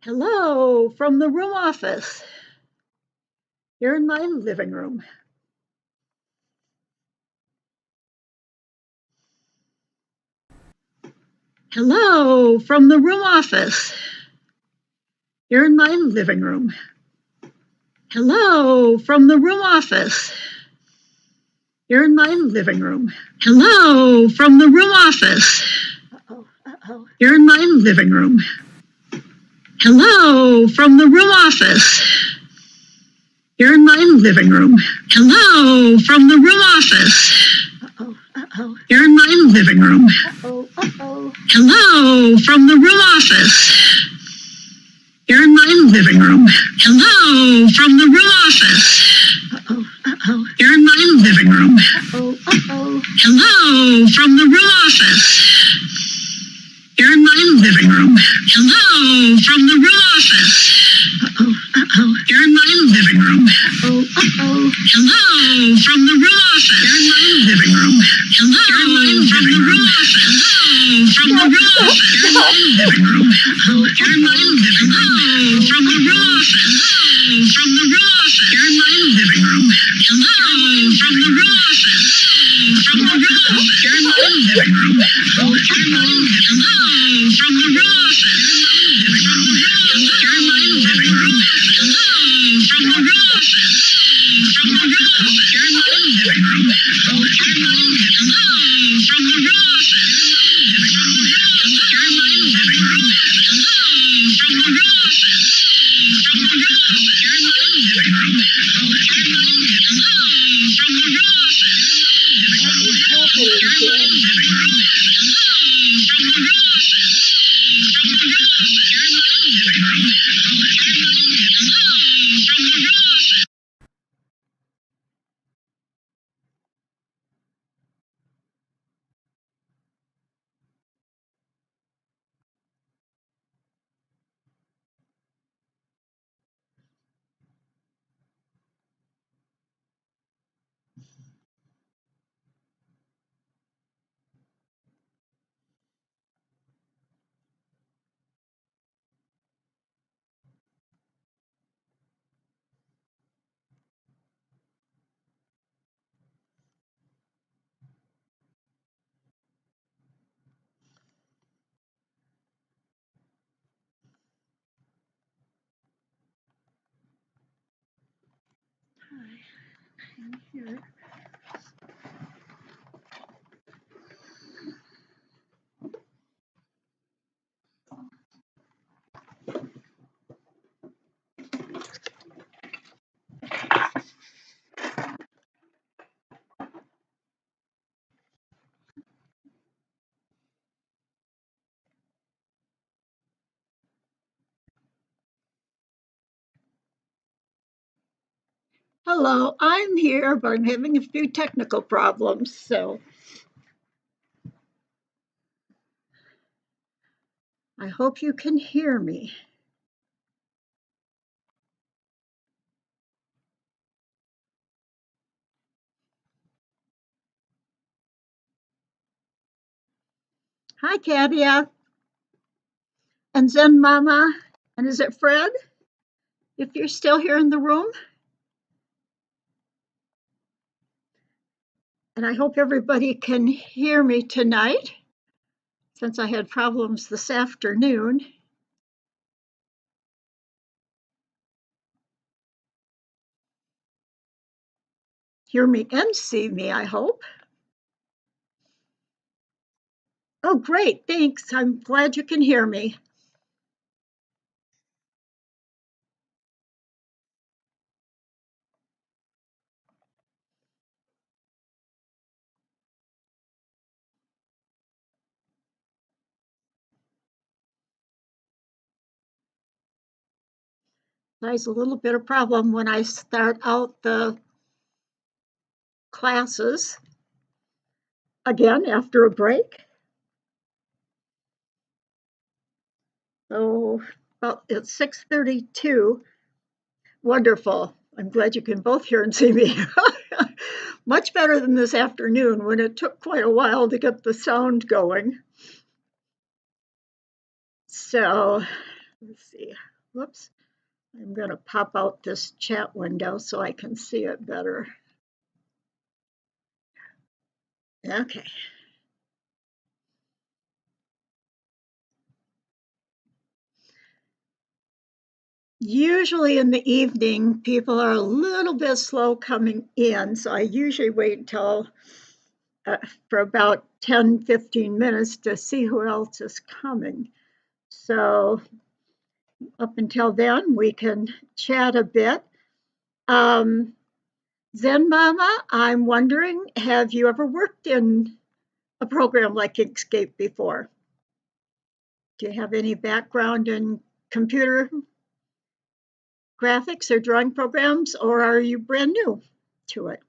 Hello from the room office here in my living room. Hello from the room office here in my living room. Hello from the room office here in my living room. Hello from the room office here in my living room. Hello from the room office here in my living room. Hello from the room office here in my living room. Hello from the room office here in my living room. Hello from the room office here in my living room. Hello from the room office here in my living room. Hello from the room office here in my living room. Hello from the room office here in my living room. Hello from the room office. From the room office here in my living room. Here in my living room. From the room office. From the room office here in my living room. Hello from the room office. From the room office here in my living room. Hello from the room office. From the room office here in my living room. Hello from the room office. From the room office here in my living room. Hello from the room office. From the room office here in my living room. Hello from the room office. From the room office here in my living room. Hello from the room office. From the room office here in my living room. From the room office. From the room office here in my living room. Hello from the room office. From the room office. Here. Hello, I'm here, but I'm having a few technical problems, so I hope you can hear me. Hi, Katia and Zen Mama, and is it Fred? If you're still here in the room. And I hope everybody can hear me tonight, since I had problems this afternoon. Hear me and see me, I hope. Oh, great, thanks. I'm glad you can hear me. There's a little bit of problem when I start out the classes again after a break. So well, it's 6:32. Wonderful. I'm glad you can both hear and see me. Much better than this afternoon when it took quite a while to get the sound going. So let's see. Whoops. I'm going to pop out this chat window so I can see it better. Okay. Usually in the evening, people are a little bit slow coming in, so I usually wait until for about 10, 15 minutes to see who else is coming. So up until then, we can chat a bit. Um, Zen Mama, I'm wondering, have you ever worked in a program like Inkscape before? Do you have any background in computer graphics or drawing programs, or are you brand new to it?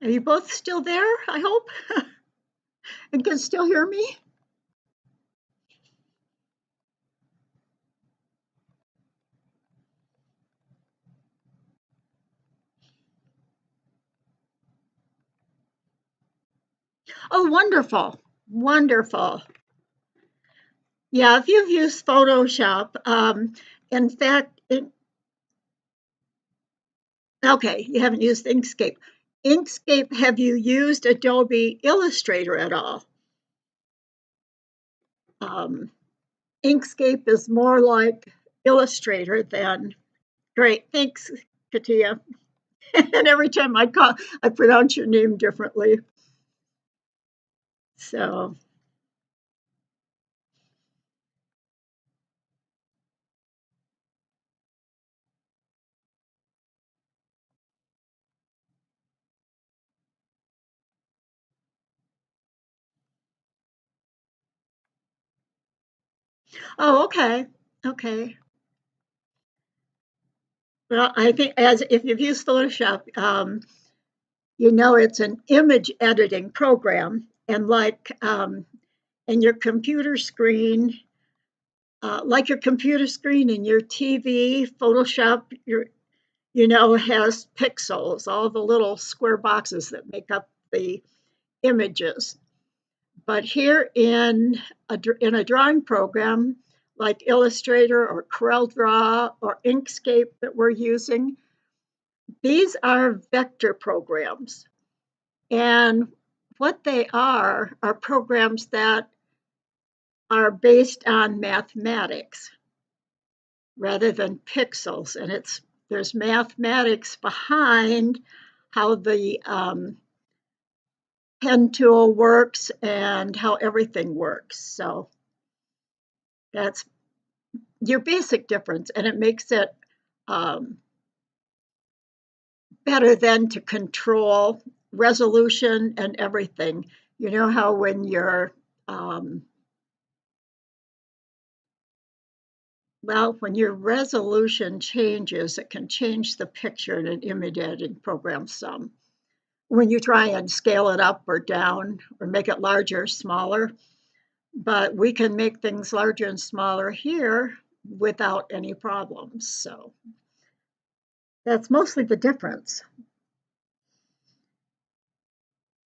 Are you both still there, I hope? And can still hear me? Oh, wonderful. Wonderful. Yeah, if you've used Photoshop, in fact, okay, you haven't used Inkscape. Inkscape, have you used Adobe Illustrator at all? Um, Inkscape is more like Illustrator than, great, thanks, Katia. And every time I pronounce your name differently. So, oh, okay, okay. Well, I think as if you've used Photoshop, you know it's an image editing program, and in your computer screen, like your computer screen in your TV, Photoshop, has pixels, all the little square boxes that make up the images. But here in a drawing program like Illustrator or CorelDRAW or Inkscape that we're using, these are vector programs. And what they are programs that are based on mathematics rather than pixels. And there's mathematics behind how the pen tool works and how everything works. So that's your basic difference, and it makes it um, better than to control resolution and everything. You know how when um, when your resolution changes, it can change the picture in an image editing program some. When you try and scale it up or down or make it larger, smaller, but we can make things larger and smaller here without any problems. So that's mostly the difference.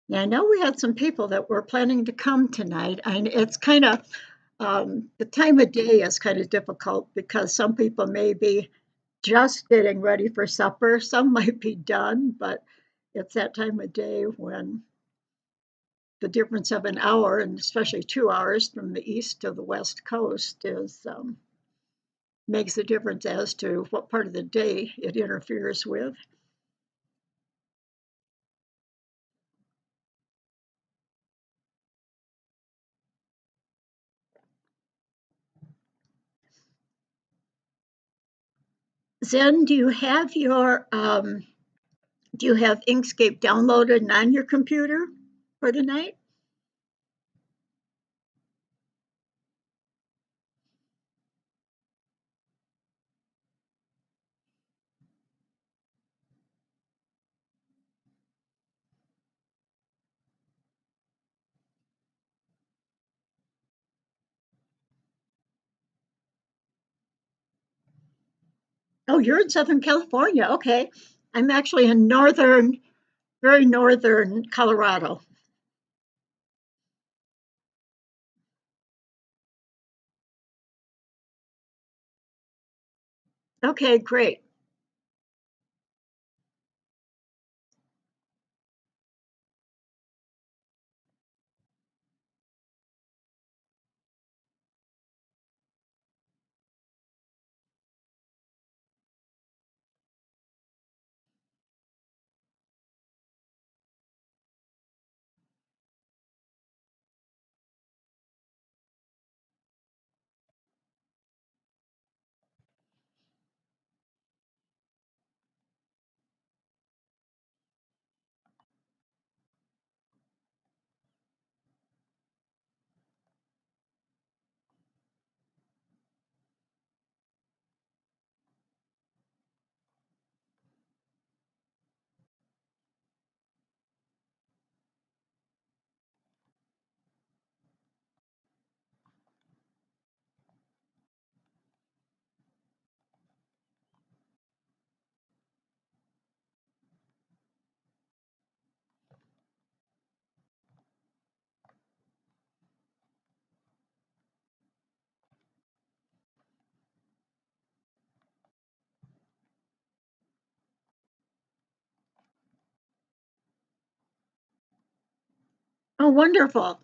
Yeah, I know we had some people that were planning to come tonight, and it's kind of the time of day is kind of difficult because some people may be just getting ready for supper, some might be done, but it's that time of day when the difference of an hour, and especially 2 hours from the east to the west coast, is makes a difference as to what part of the day it interferes with. Zen, do you have Inkscape downloaded on your computer for tonight? Oh, you're in Southern California. Okay. I'm actually in northern, very northern Colorado. Okay, great. Oh, wonderful.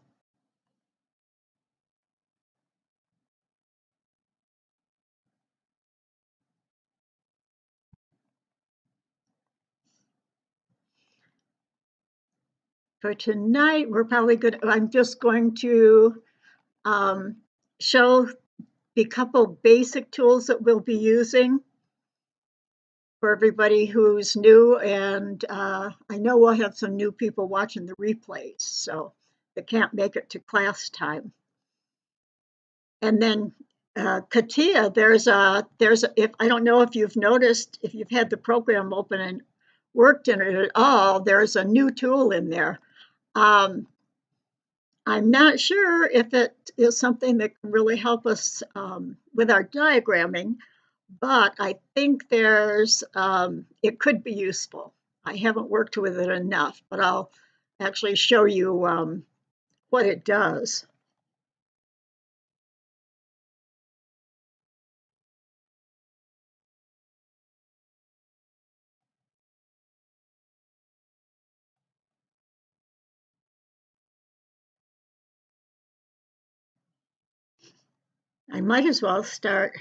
For tonight, we're probably good. I'm just going to um, show the couple basic tools that we'll be using for everybody who's new. And I know we'll have some new people watching the replays, so they can't make it to class time. And then Katia, if I don't know if you've noticed, if you've had the program open and worked in it at all, there's a new tool in there. Um, I'm not sure if it is something that can really help us with our diagramming, but I think it could be useful. I haven't worked with it enough, but I'll actually show you what it does. I might as well start.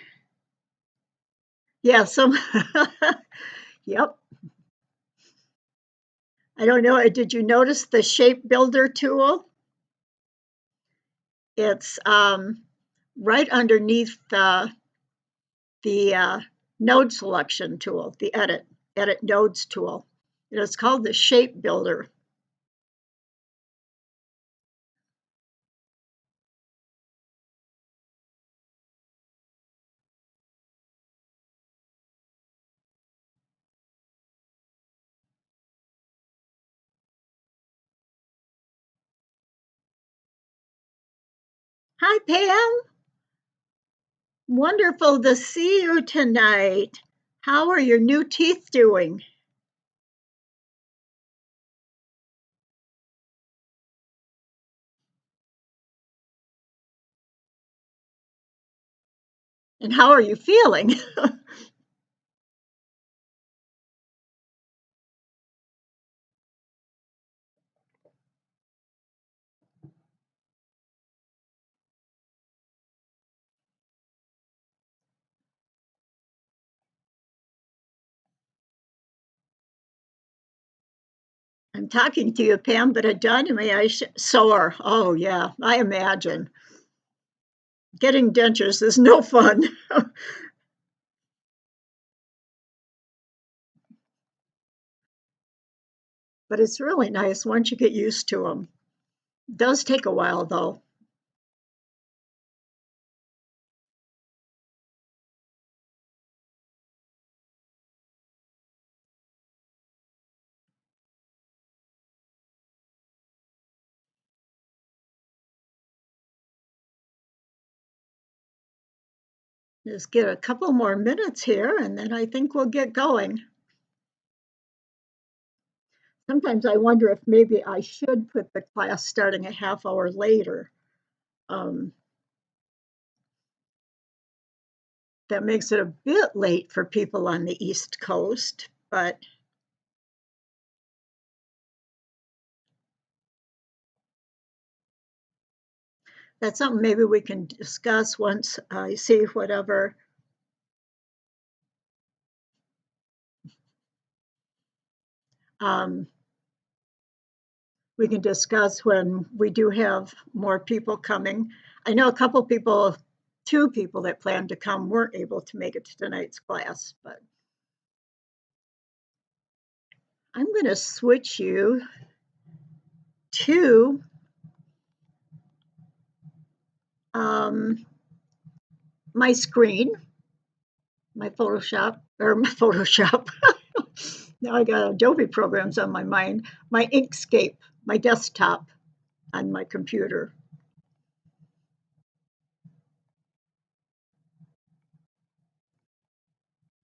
Yeah, some, yep. I don't know. Did you notice the shape builder tool? It's right underneath the node selection tool, the edit nodes tool. It's called the shape builder. Hi, Pam. Wonderful to see you tonight. How are your new teeth doing? And how are you feeling? I'm talking to you, Pam, but a dynamite sore. Oh, yeah, I imagine. Getting dentures is no fun, but it's really nice once you get used to them. It does take a while, though. Just get a couple more minutes here and then I think we'll get going. Sometimes I wonder if maybe I should put the class starting a half hour later. Um, that makes it a bit late for people on the East Coast, but that's something maybe we can discuss once I see whatever. Um, we can discuss when we do have more people coming. I know a couple people, two people that planned to come weren't able to make it to tonight's class, but I'm going to switch you to um, my screen, my Photoshop, or my Photoshop. Now I got Adobe programs on my mind, my Inkscape, my desktop on my computer.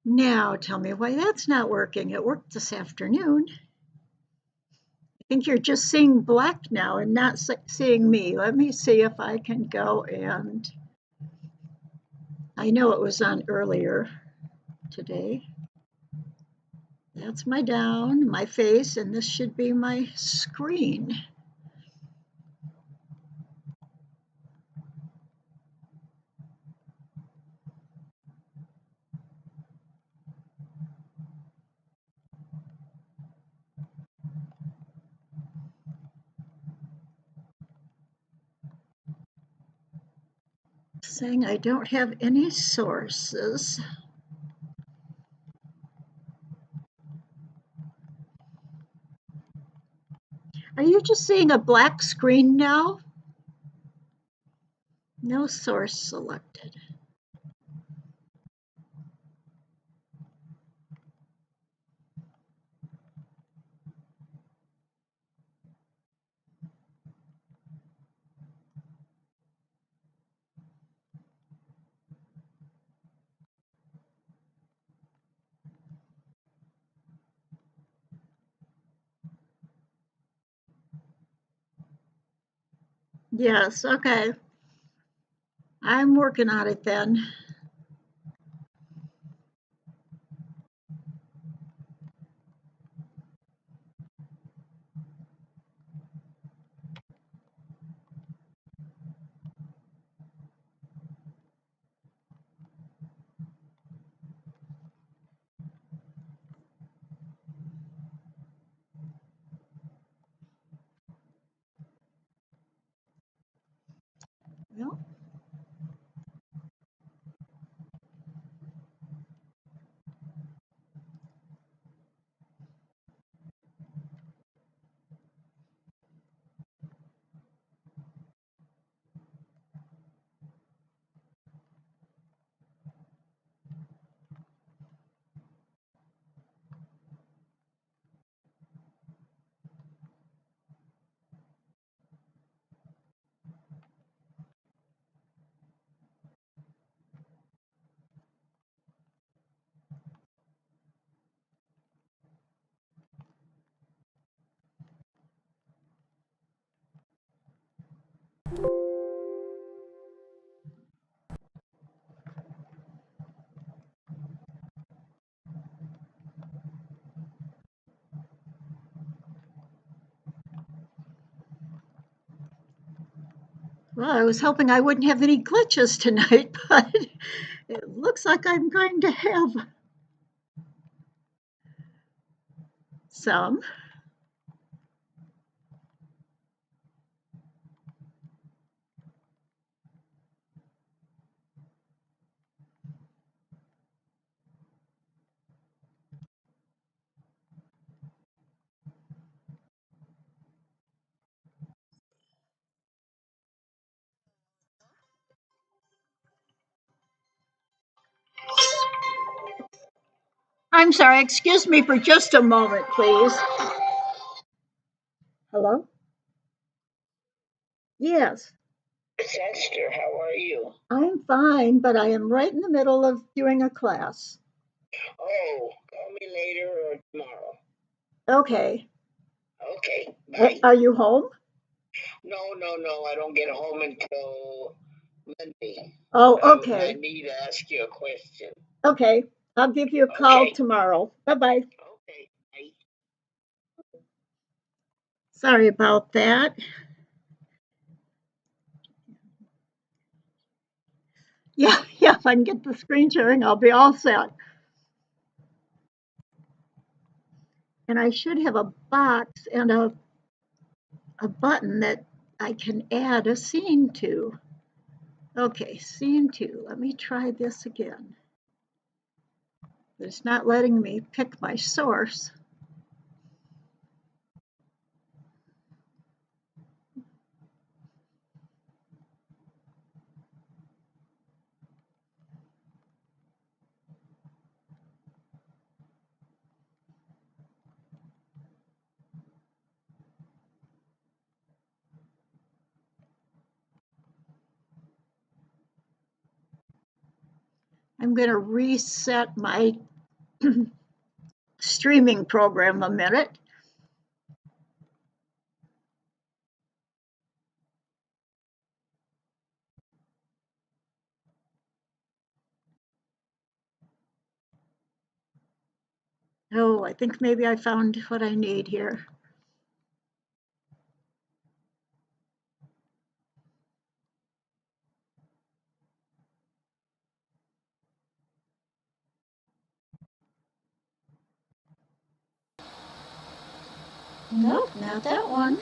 Now tell me why that's not working. It worked this afternoon. I think you're just seeing black now and not seeing me. Let me see if I can go and I know it was on earlier today. That's my down, my face, and this should be my screen. Saying I don't have any sources. Are you just seeing a black screen now? No source selected. Yes, okay. I'm working on it then. Well, I was hoping I wouldn't have any glitches tonight, but it looks like I'm going to have some. I'm sorry, excuse me for just a moment, please. Hello? Yes. Esther. How are you? I'm fine, but I am right in the middle of doing a class. Oh, call me later or tomorrow. Okay. Okay, bye. Are you home? No. I don't get home until Monday. Oh, I okay. need to ask you a question. Okay. I'll give you a call Okay. tomorrow. Bye-bye. Okay. Bye. Sorry about that. Yeah, if I can get the screen sharing, I'll be all set. And I should have a box and a button that I can add a scene to. Okay, scene 2. Let me try this again. It's not letting me pick my source. I'm going to reset my streaming program a minute. Oh, I think maybe I found what I need here. Nope, not that one.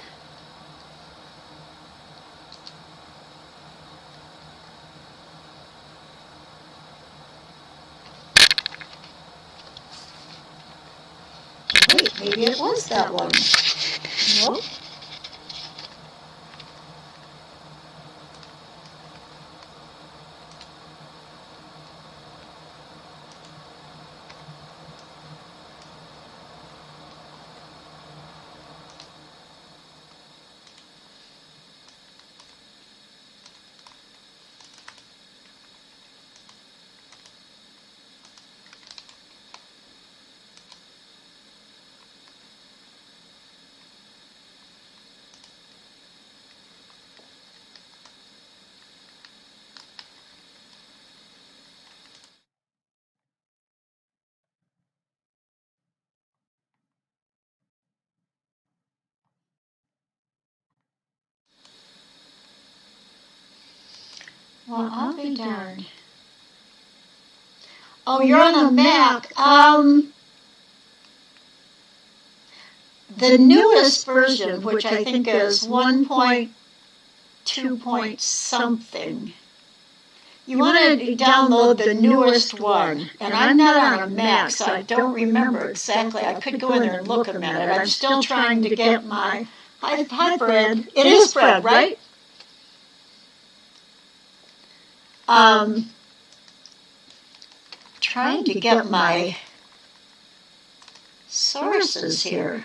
Wait, maybe it was that one. Nope. Well, I'll be darned. Oh, you're on the Mac. The newest version, which I think is 1.2 point something. You want to download the newest one. And I'm not on a Mac, so I don't remember exactly. I could go in there and look a minute. I'm still trying to get my... Hi, Fred. It is Fred, right? Trying to get my sources here.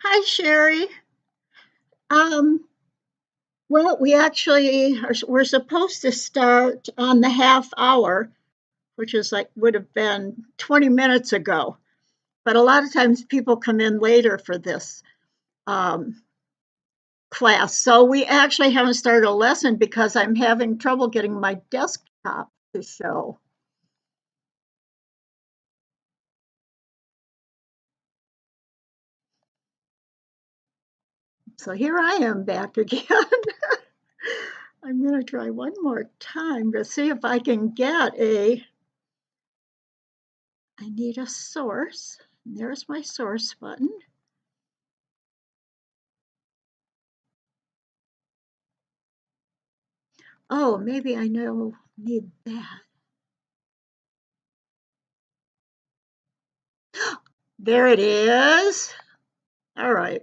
Hi, Sherry. Well, we're supposed to start on the half hour, which is like would have been 20 minutes ago. But a lot of times people come in later for this um, class. So we actually haven't started a lesson because I'm having trouble getting my desktop to show. So here I am back again. I'm going to try one more time to see if I can get I need a source. There's my source button. Oh, maybe I need that. There it is. All right.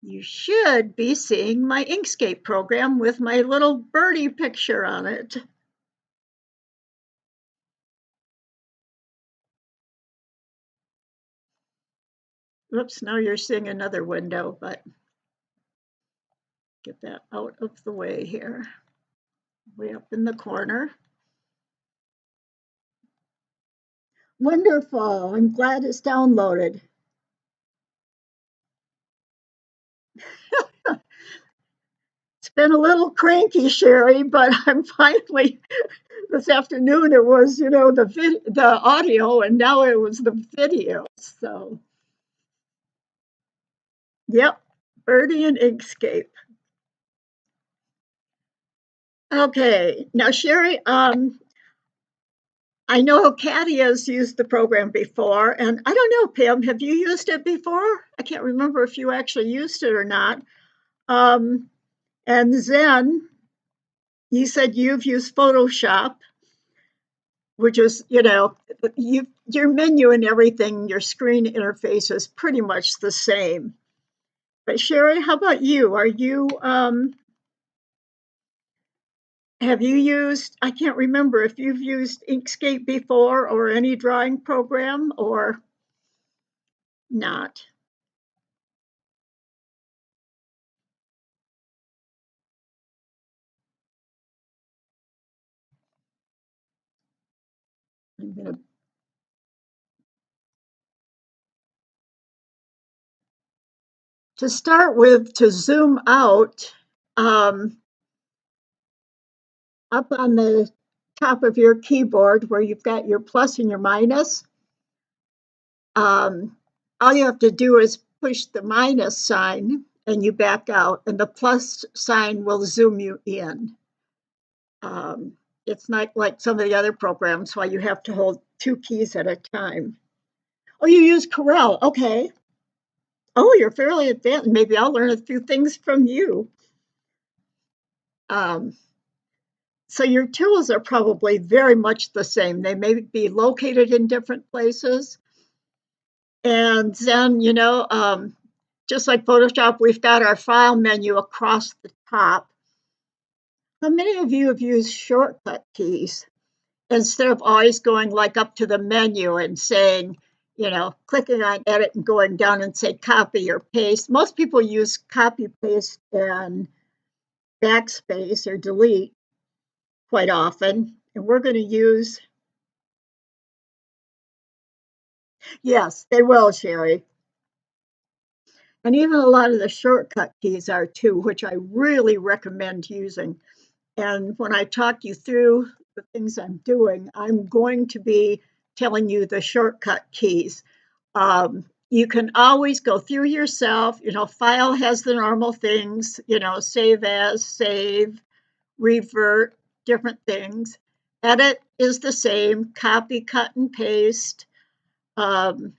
You should be seeing my Inkscape program with my little birdie picture on it. Oops, now you're seeing another window, but get that out of the way here. Way up in the corner. Wonderful. I'm glad it's downloaded. It's been a little cranky, Sherry, but I'm finally this afternoon it was, the audio and now it was the video. So, yep, Birdie and Inkscape. Okay, now Sherry, I know Kathy has used the program before, and I don't know, Pam, have you used it before? I can't remember if you actually used it or not. Um, and Zen, you said you've used Photoshop, which is, your menu and everything, your screen interface is pretty much the same. But Sherry, how about you? Have you used, I can't remember if you've used Inkscape before or any drawing program or not. I'm gonna To start with, to zoom out, um, up on the top of your keyboard where you've got your plus and your minus, all you have to do is push the minus sign and you back out, and the plus sign will zoom you in. It's not like some of the other programs where you have to hold two keys at a time. Oh, you use Corel. Okay. Oh, you're fairly advanced. Maybe I'll learn a few things from you. Um, So your tools are probably very much the same. They may be located in different places. And then, just like Photoshop, we've got our file menu across the top. How many of you have used shortcut keys instead of always going like up to the menu and saying, clicking on edit and going down and say copy or paste? Most people use copy, paste, and backspace or delete quite often. And we're going to use Yes, they will, Sherry. And even a lot of the shortcut keys are too, which I really recommend using. And when I talk you through the things I'm doing, I'm going to be telling you the shortcut keys. You can always go through yourself. File has the normal things, save as, save, revert, different things. Edit is the same, copy, cut, and paste. Um,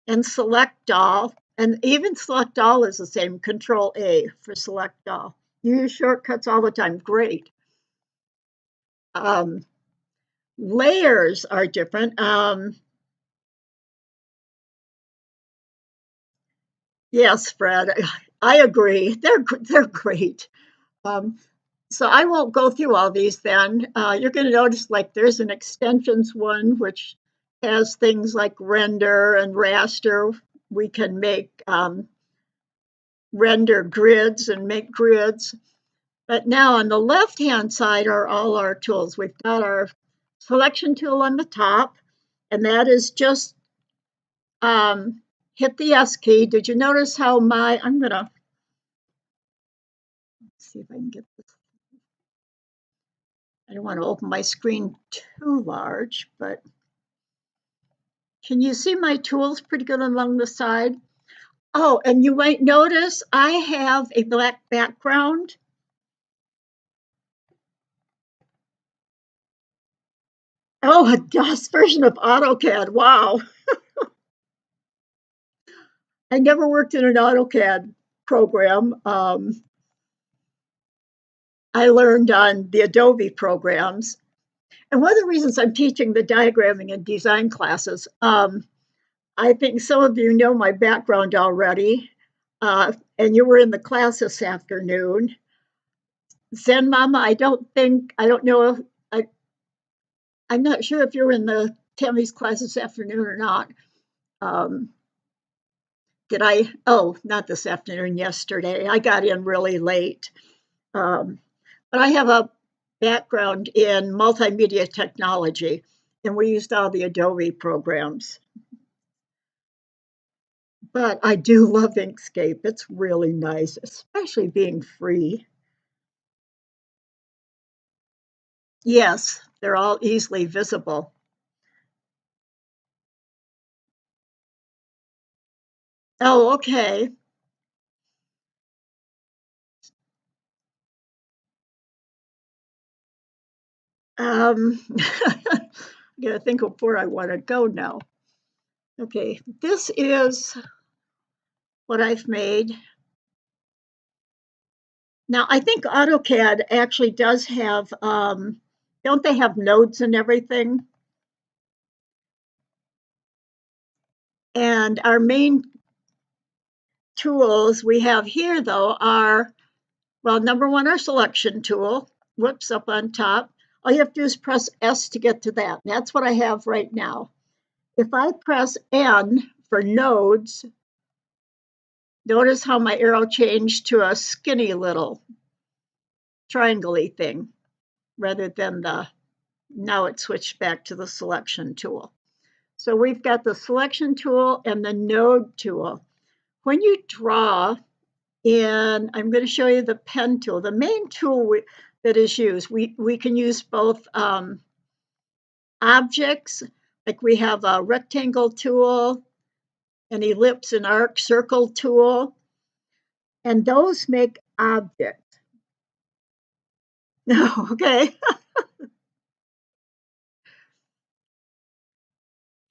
and select all. And even select all is the same, Control A for select all. You use shortcuts all the time, great. Um, Layers are different. Yes, Fred, I agree. They're great. Um, so I won't go through all these then. You're going to notice like there's an extensions one which has things like render and raster. We can make render grids and make grids. But now on the left-hand side are all our tools. We've got our selection tool on the top, and that is just hit the S key. Did you notice how I'm gonna see if I can get this. I don't want to open my screen too large, but can you see my tools pretty good along the side? Oh, and you might notice I have a black background. Oh, a DOS version of AutoCAD. Wow. I never worked in an AutoCAD program. I learned on the Adobe programs. And one of the reasons I'm teaching the diagramming and design classes, I think some of you know my background already, and you were in the class this afternoon. Zen Mama, I don't know if, I'm not sure if you were in the Tammy's class this afternoon or not. Um, oh, not this afternoon, yesterday. I got in really late. Um, but I have a background in multimedia technology, and we used all the Adobe programs. But I do love Inkscape. It's really nice, especially being free. Yes, they're all easily visible. Oh, okay. I gotta think of where I want to go now. Okay, this is what I've made. Now, I think AutoCAD actually does have, don't they have nodes and everything? And our main tools we have here, though, are, well, number one, our selection tool. Whoops, up on top. All you have to do is press S to get to that. That's what I have right now. If I press N for nodes, notice how my arrow changed to a skinny little triangle-y thing rather than now it switched back to the selection tool. So we've got the selection tool and the node tool. When you draw in, I'm going to show you the pen tool. The main tool that is used, we can use both objects, like we have a rectangle tool, an ellipse and arc circle tool, and those make objects. Okay.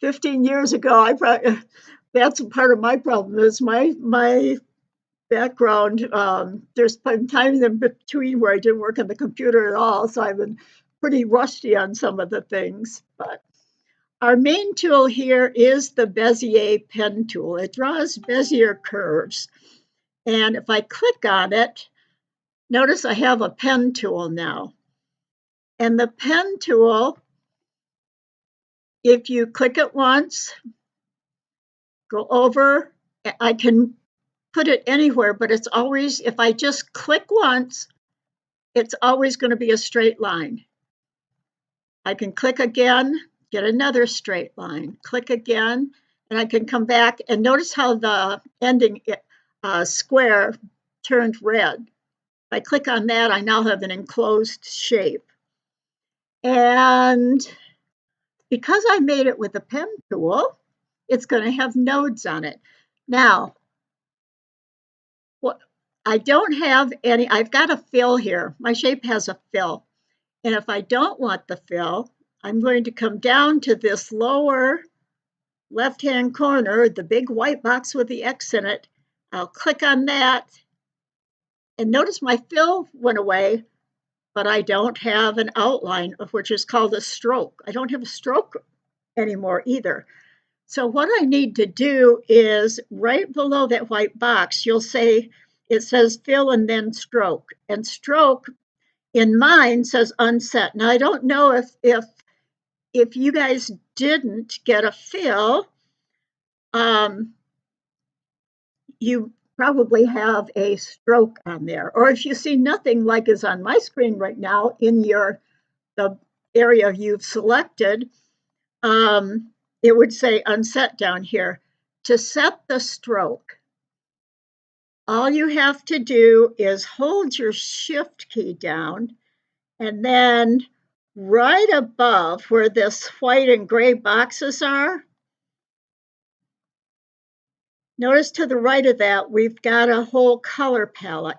15 years ago, that's part of my problem is my background. There's been times in between where I didn't work on the computer at all, so I've been pretty rusty on some of the things. But our main tool here is the Bezier pen tool. It draws Bezier curves. And if I click on it, notice I have a pen tool now. And the pen tool, if you click it once, go over, I can put it anywhere, but it's always, if I just click once, it's always going to be a straight line. I can click again, get another straight line, click again, and I can come back and notice how the ending square turned red. If I click on that, I now have an enclosed shape. And because I made it with a pen tool, it's going to have nodes on it. Now, what I don't have any, I've got a fill here. My shape has a fill. And if I don't want the fill, I'm going to come down to this lower left-hand corner, the big white box with the X in it. I'll click on that. And notice my fill went away, but I don't have an outline, of which is called a stroke. I don't have a stroke anymore either. So what I need to do is right below that white box, you'll say, it says fill and then stroke. And stroke in mine says unset. Now I don't know if you guys didn't get a fill, you probably have a stroke on there. Or if you see nothing like is on my screen right now in the area you've selected, it would say unset down here. To set the stroke, all you have to do is hold your shift key down and then right above where this white and gray boxes are, notice to the right of that, we've got a whole color palette.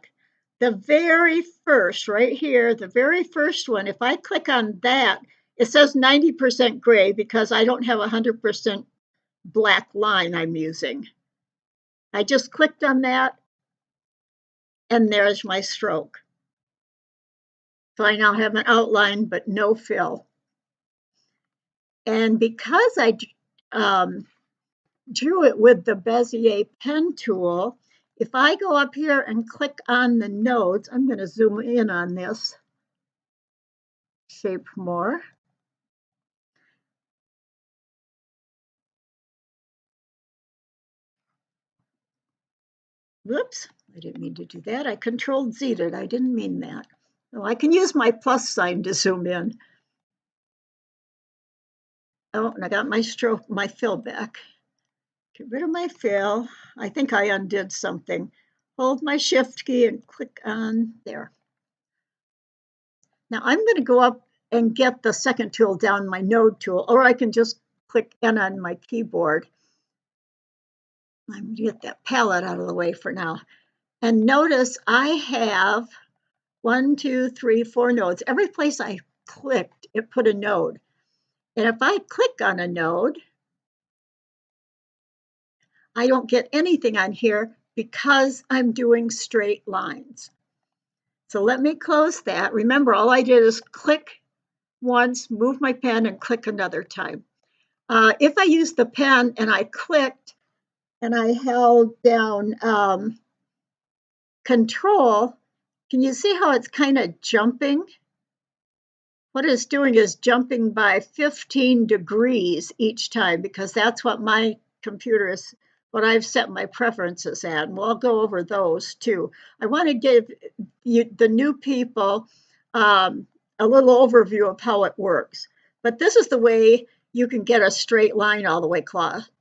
The very first, right here, the very first one, if I click on that, it says 90% gray because I don't have 100% black line I'm using. I just clicked on that, and there's my stroke. So I now have an outline, but no fill. And because I drew it with the Bezier pen tool, if I go up here and click on the nodes, I'm going to zoom in on this shape more. Whoops, I didn't mean to do that. I controlled Z'd it. I didn't mean that. Oh, I can use my plus sign to zoom in. Oh, and I got my fill back. Get rid of my fill. I think I undid something. Hold my shift key and click on there. Now I'm going to go up and get the second tool down, my node tool, or I can just click N on my keyboard. I'm going to get that palette out of the way for now. And notice I have 1, 2, 3, 4 nodes. Every place I clicked, it put a node. And if I click on a node, I don't get anything on here because I'm doing straight lines. So let me close that. Remember, all I did is click once, move my pen, and click another time. If I used the pen and I clicked and I held down Control, can you see how it's kind of jumping? What it's doing is jumping by 15 degrees each time because that's what my computer is, what I've set my preferences at. And we'll go over those too. I want to give you, the new people, a little overview of how it works. But this is the way you can get a straight line all the way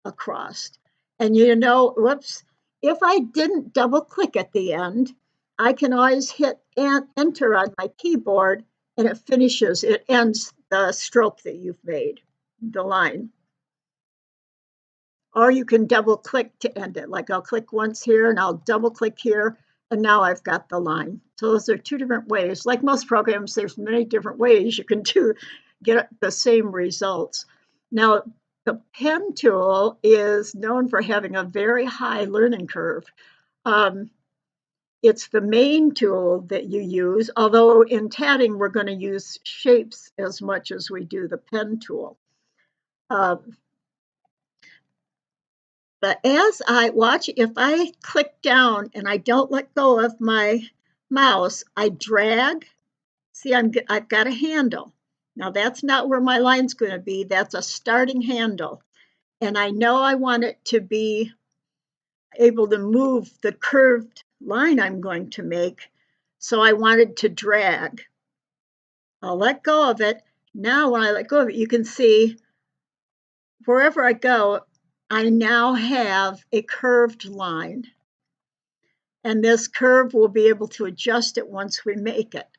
across. And you know, whoops, if I didn't double click at the end, I can always hit enter on my keyboard and it ends the stroke that you've made, the line. Or you can double click to end it. Like I'll click once here and I'll double click here and now I've got the line. So those are two different ways. Like most programs, there's many different ways you can get the same results. Now, the pen tool is known for having a very high learning curve. It's the main tool that you use, although in tatting, we're going to use shapes as much as we do the pen tool. But as I watch, if I click down and I don't let go of my mouse, I drag. See, I've got a handle. Now that's not where my line's going to be. That's a starting handle. And I know I want it to be able to move the curved line I'm going to make. So I wanted to drag. I'll let go of it. Now when I let go of it, you can see wherever I go, I now have a curved line. And this curve will be able to adjust it once we make it.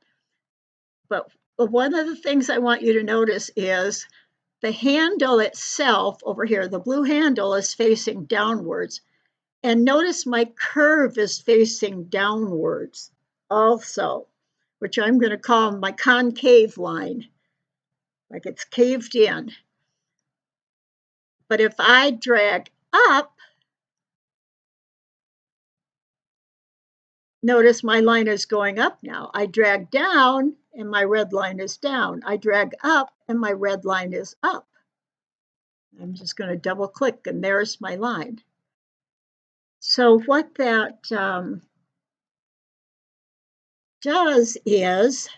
But one of the things I want you to notice is the handle itself over here, the blue handle is facing downwards. And notice my curve is facing downwards also, which I'm going to call my concave line, like it's caved in. But if I drag up, notice my line is going up now. I drag down and my red line is down. I drag up and my red line is up. I'm just going to double click and there's my line. So what that does is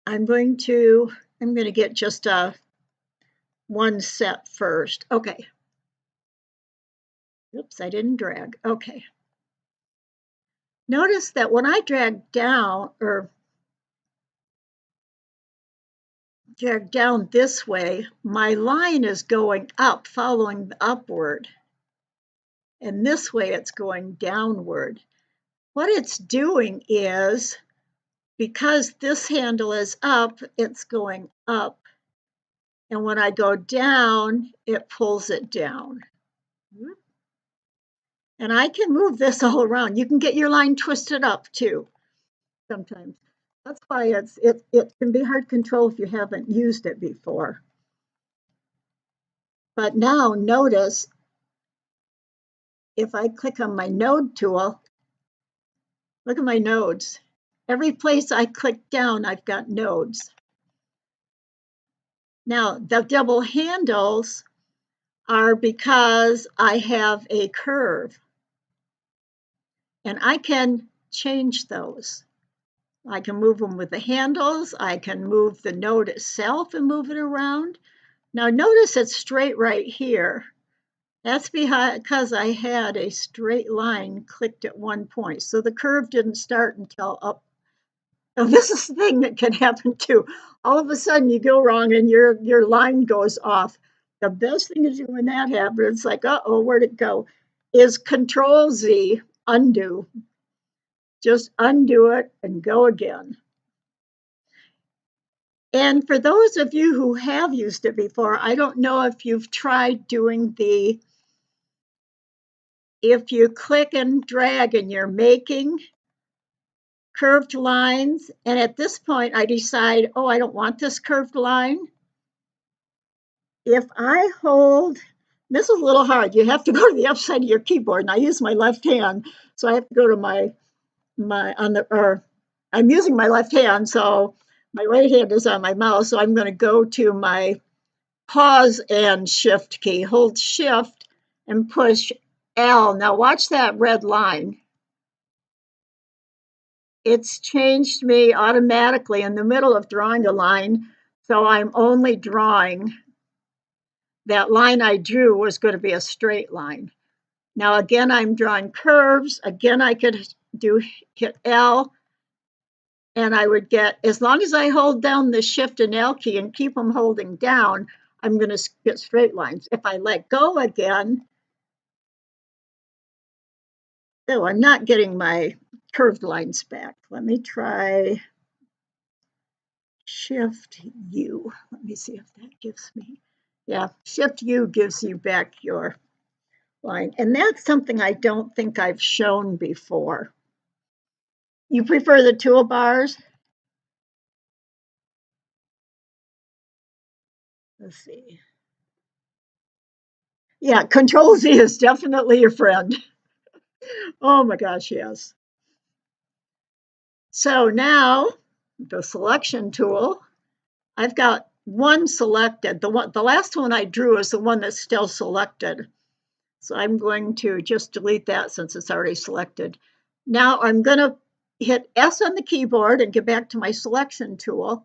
I'm going to get just one set first. Okay. Oops, I didn't drag. Okay. Notice that when I drag down or drag down this way, my line is going up, following upward. And this way it's going downward. What it's doing is, because this handle is up, it's going up. And when I go down, it pulls it down. And I can move this all around. You can get your line twisted up too, sometimes. That's why it can be hard to control if you haven't used it before. But now notice, if I click on my node tool, look at my nodes. Every place I click down, I've got nodes. Now, the double handles are because I have a curve, and I can change those. I can move them with the handles. I can move the note itself and move it around. Now notice it's straight right here. That's because I had a straight line clicked at one point. So the curve didn't start until up. Now this is the thing that can happen too. All of a sudden you go wrong and your line goes off. The best thing to do when that happens, like, uh-oh, where'd it go? Is Control Z, undo. Just undo it and go again. And for those of you who have used it before, I don't know if you've tried doing if you click and drag and you're making curved lines, and at this point I decide, oh, I don't want this curved line. If I hold, this is a little hard. You have to go to the left side of your keyboard, and I use my left hand, so I have to go to I'm using my left hand, so my right hand is on my mouse, so I'm going to go to my pause and shift key. Hold shift and push L. Now watch that red line. It's changed me automatically in the middle of drawing a line, so I'm only drawing that line I drew was going to be a straight line. Now again, I'm drawing curves. Again, I could hit L, and I would get, as long as I hold down the shift and L key and keep them holding down, I'm going to get straight lines. If I let go again, oh, I'm not getting my curved lines back. Let me try Shift U. Let me see if that gives me, yeah, Shift U gives you back your line. And that's something I don't think I've shown before. You prefer the toolbars? Let's see. Yeah, Control Z is definitely your friend. Oh my gosh, yes. So now the selection tool, I've got one selected. The last one I drew is the one that's still selected. So I'm going to just delete that since it's already selected. Now I'm going to hit S on the keyboard and get back to my selection tool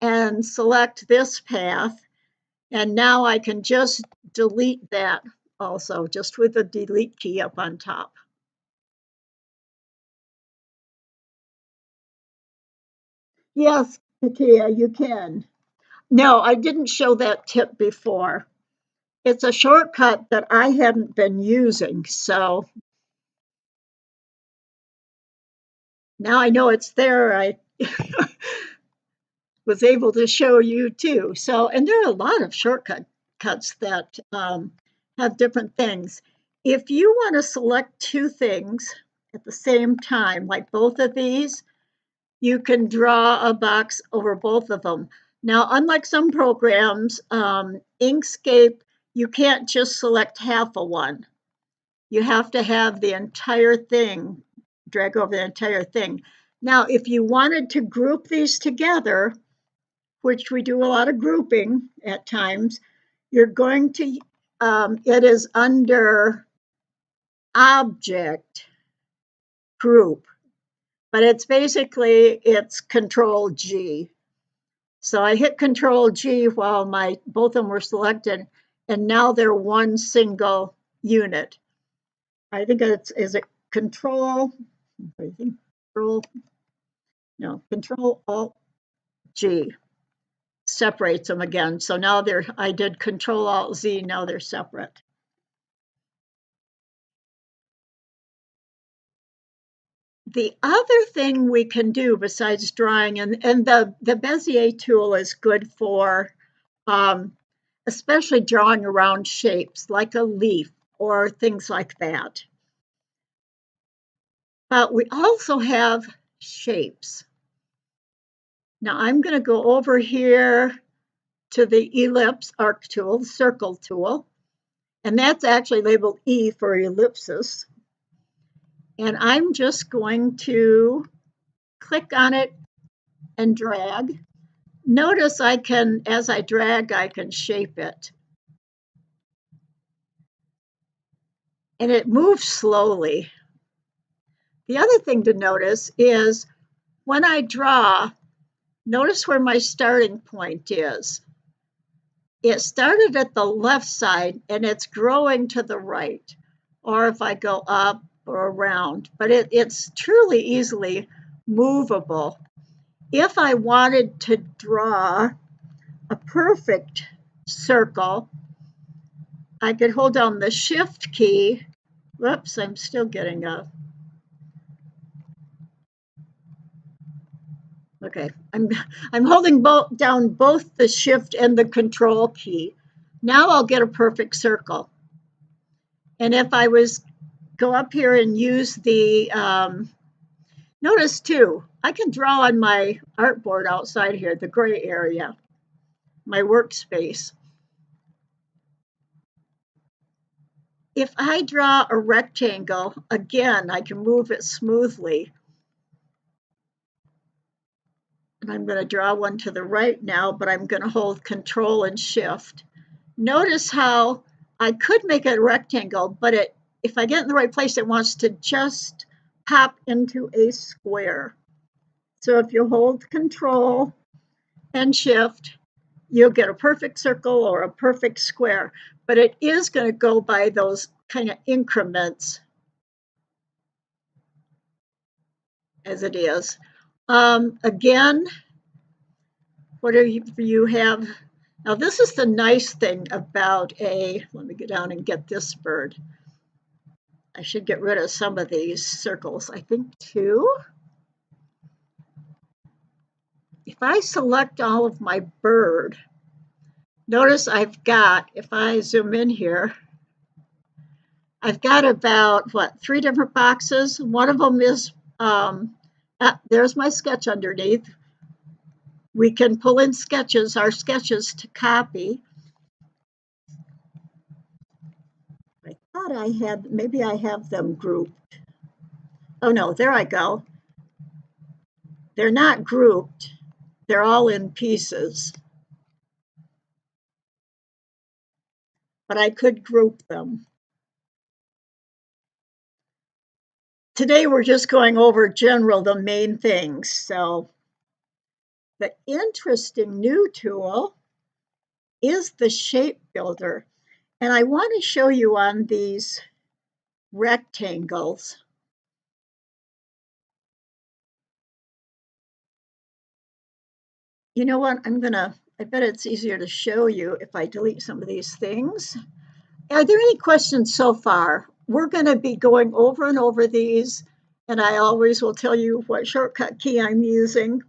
and select this path. And now I can just delete that also, just with the delete key up on top. Yes, Katia, you can. No, I didn't show that tip before. It's a shortcut that I hadn't been using, so now I know it's there. I was able to show you too. So, and there are a lot of shortcuts that have different things. If you want to select two things at the same time, like both of these, you can draw a box over both of them. Now, unlike some programs, Inkscape, you can't just select half of one. You have to have the entire thing, drag over the entire thing. Now, if you wanted to group these together, which we do a lot of grouping at times, you're going to, it is under Object, Group, but it's basically, it's Control G. So I hit Control G while both of them were selected, and now they're one single unit. I think is it Control, Control, no, Control Alt G separates them again. So now I did Control Alt Z, now they're separate. The other thing we can do besides drawing, and the Bezier tool is good for especially drawing around shapes like a leaf or things like that. But we also have shapes. Now I'm going to go over here to the ellipse arc tool, circle tool, and that's actually labeled E for ellipsis. And I'm just going to click on it and drag. Notice I can, as I drag, I can shape it. And it moves slowly. The other thing to notice is when I draw, notice where my starting point is. It started at the left side and it's growing to the right, or if I go up or around, but it's truly easily movable. If I wanted to draw a perfect circle, I could hold down the Shift key. Whoops, I'm still getting a. Okay, I'm holding down both the Shift and the Control key. Now I'll get a perfect circle. And if I was go up here and use the, notice too, I can draw on my artboard outside here, the gray area, my workspace. If I draw a rectangle, again, I can move it smoothly. And I'm going to draw one to the right now, but I'm going to hold Control and Shift. Notice how I could make it a rectangle, but if I get in the right place, it wants to just pop into a square. So if you hold Control and Shift, you'll get a perfect circle or a perfect square, but it is going to go by those kind of increments as it is. Again, what do you have? Now this is the nice thing about let me go down and get this bird. I should get rid of some of these circles, I think 2. If I select all of my bird, notice I've got, if I zoom in here, I've got about, 3 different boxes. One of them is, there's my sketch underneath. We can pull in our sketches to copy. I thought I had, maybe I have them grouped. Oh no, there I go. They're not grouped. They're all in pieces. But I could group them. Today we're just going over the main things. So the interesting new tool is the shape builder. And I want to show you on these rectangles. You know what? I bet it's easier to show you if I delete some of these things. Are there any questions so far? We're going to be going over and over these, and I always will tell you what shortcut key I'm using.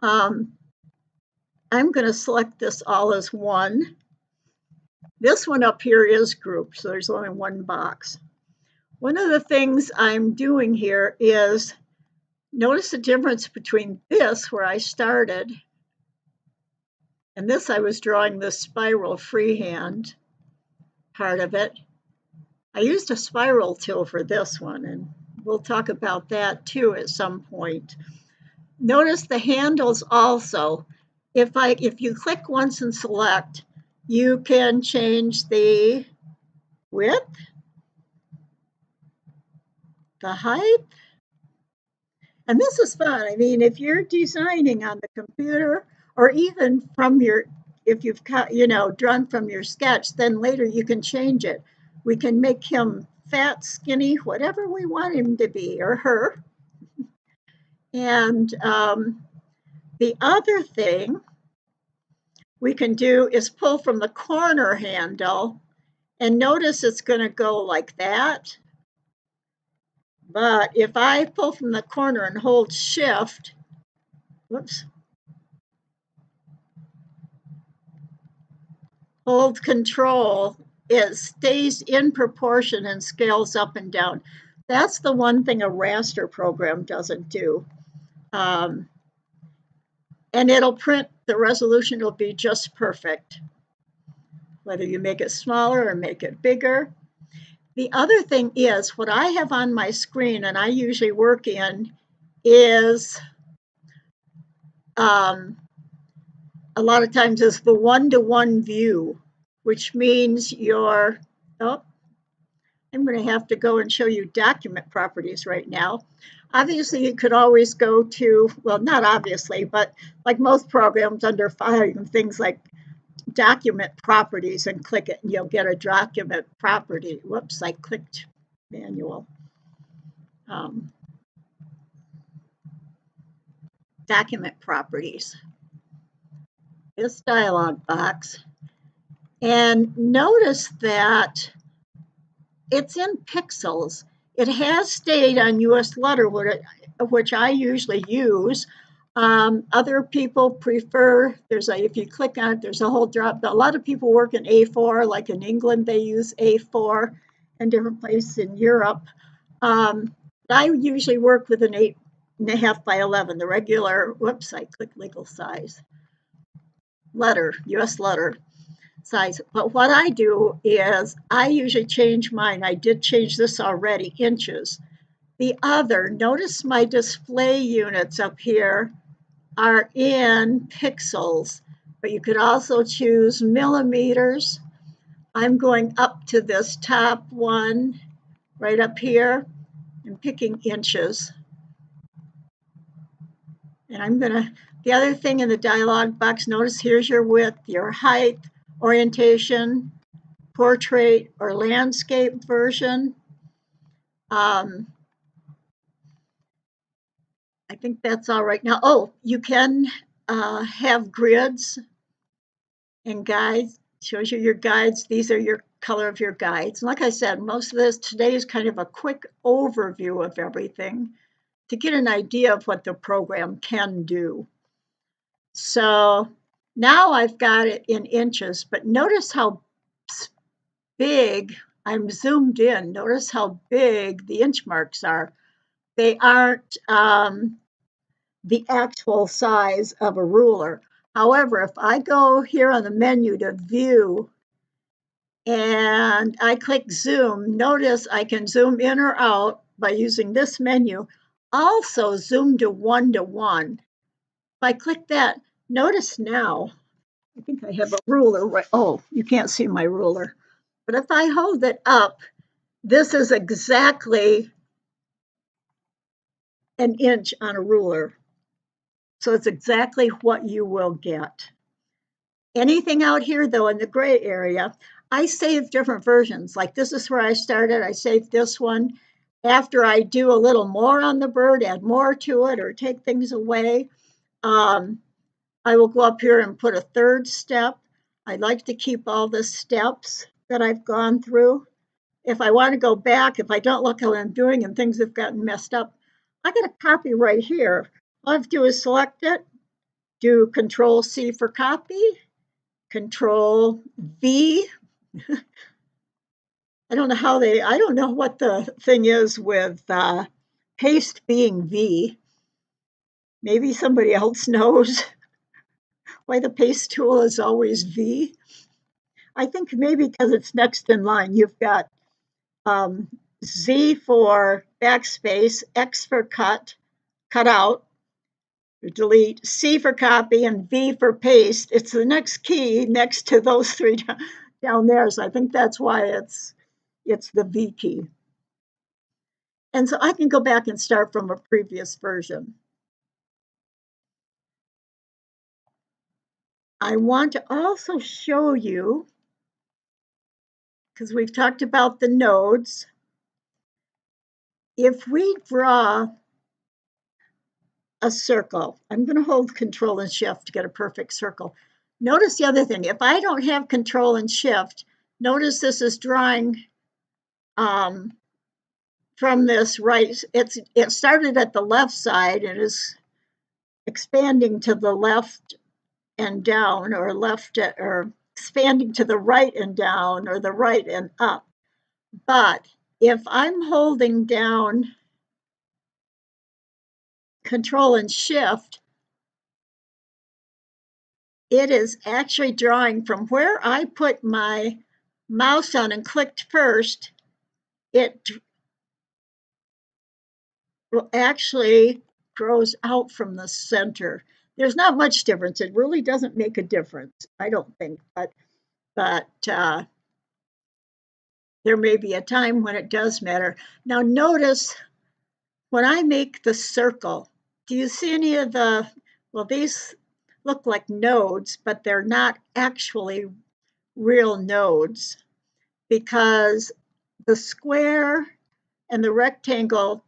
I'm going to select this all as one. This one up here is grouped, so there's only one box. One of the things I'm doing here is notice the difference between this, where I started, and this I was drawing the spiral freehand part of it. I used a spiral tool for this one, and we'll talk about that too at some point. Notice the handles also. If you click once and select, you can change the width, the height, and this is fun. I mean, if you're designing on the computer, or even if you've drawn from your sketch, then later you can change it. We can make him fat, skinny, whatever we want him to be, or her. And the other thing we can do is pull from the corner handle, and notice it's going to go like that. But if I pull from the corner and hold Shift, whoops, hold Control, it stays in proportion and scales up and down. That's the one thing a raster program doesn't do. And it'll print, the resolution will be just perfect, whether you make it smaller or make it bigger. The other thing is, what I have on my screen and I usually work in is a lot of times is the one-to-one view, which means your, oh, I'm going to have to go and show you document properties right now. Obviously, you could always go to, well, not obviously, but like most programs under File, you can things like document properties and click it and you'll get a document property. Whoops, I clicked manual. Document properties. This dialog box. And notice that it's in pixels. It has stayed on US letter, which I usually use. Other people prefer, if you click on it, there's a whole drop. A lot of people work in A4, like in England, they use A4, and different places in Europe. I usually work with an 8.5 by 11, the regular, whoops, I clicked legal size, letter, US letter size. But what I do is I usually change mine. I did change this already, inches. The other, notice my display units up here are in pixels, but you could also choose millimeters. I'm going up to this top one right up here and picking inches. And the other thing in the dialog box, notice here's your width, your height, orientation, portrait or landscape version. I think that's all right now. Oh, you can have grids and guides. Shows you your guides. These are your color of your guides. And like I said, most of this today is kind of a quick overview of everything to get an idea of what the program can do. So now I've got it in inches, but notice how big, I'm zoomed in. Notice how big the inch marks are. They aren't the actual size of a ruler. However, if I go here on the menu to view and I click zoom, notice I can zoom in or out by using this menu. Also zoom to one. If I click that, notice now, I think I have a ruler right, oh, you can't see my ruler. But if I hold it up, this is exactly an inch on a ruler. So it's exactly what you will get. Anything out here, though, in the gray area, I save different versions. Like this is where I started. I saved this one. After I do a little more on the bird, add more to it, or take things away, I will go up here and put a third step. I like to keep all the steps that I've gone through. If I want to go back, if I don't look what I'm doing and things have gotten messed up, I got a copy right here. All I have to do is select it, do Control C for copy, Control V. I don't know what the thing is with paste being V. Maybe somebody else knows why the paste tool is always V. I think maybe because it's next in line. You've got Z for backspace, X for cut out, delete, C for copy, and V for paste. It's the next key next to those three down there. So I think that's why it's the V key. And so I can go back and start from a previous version. I want to also show you, because we've talked about the nodes, if we draw a circle, I'm going to hold Control and Shift to get a perfect circle. Notice the other thing, if I don't have Control and Shift, notice this is drawing from this right, it started at the left side and is expanding to the left and down, or expanding to the right and down, or the right and up. But if I'm holding down Control and Shift, it is actually drawing from where I put my mouse on and clicked first. It actually grows out from the center. There's not much difference. It really doesn't make a difference, I don't think. But there may be a time when it does matter. Now notice when I make the circle, do you see any of the, well, these look like nodes, but they're not actually real nodes because the square and the rectangle,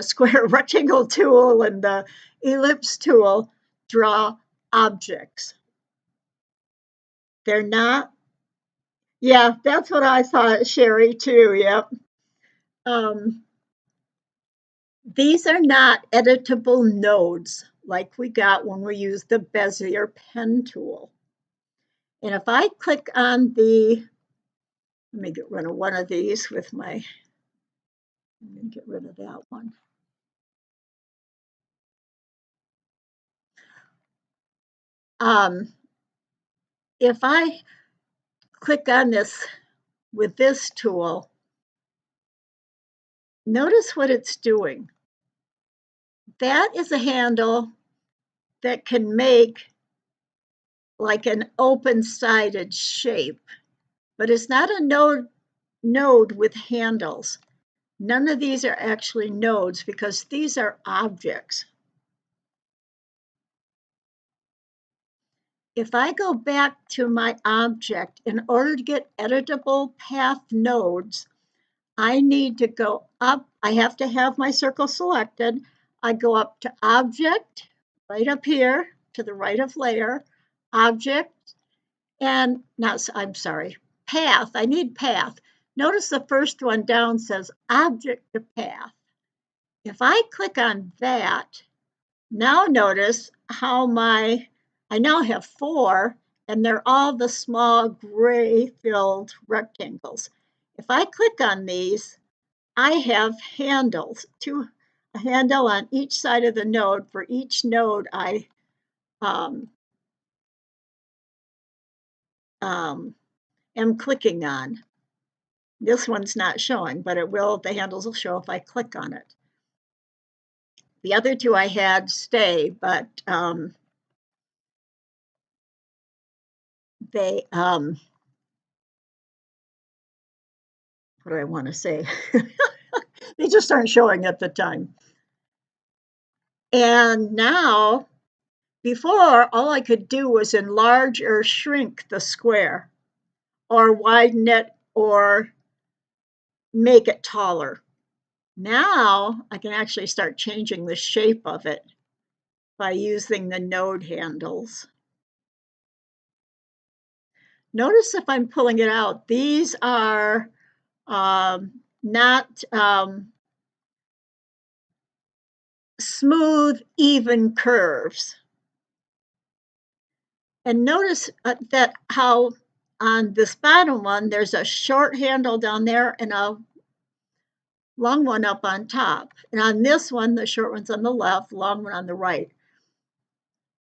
square rectangle tool and the ellipse tool draw objects. They're not, yeah, that's what I thought, Sherry, too. Yep. Um, these are not editable nodes like we got when we used the Bezier pen tool. And if I click on let me get rid of one of these with my, I'm going to get rid of that one. If I click on this with this tool, notice what it's doing. That is a handle that can make like an open-sided shape, but it's not a node with handles. None of these are actually nodes because these are objects. If I go back to my object, in order to get editable path nodes, I need to go up. I have to have my circle selected. I go up to Object, right up here to the right of Layer, Object, and now, I'm sorry, Path. I need Path. Notice the first one down says Object to Path. If I click on that, now notice how I now have 4, and they're all the small gray-filled rectangles. If I click on these, I have handles, a handle on each side of the node for each node I am clicking on. This one's not showing, but the handles will show if I click on it. The other two I had stay, but they, what do I want to say? They just aren't showing at the time. And now, before, all I could do was enlarge or shrink the square, or widen it, or make it taller. Now I can actually start changing the shape of it by using the node handles. Notice if I'm pulling it out, these are not smooth, even curves. And notice that how on this bottom one, there's a short handle down there and a long one up on top. And on this one, the short one's on the left, long one on the right.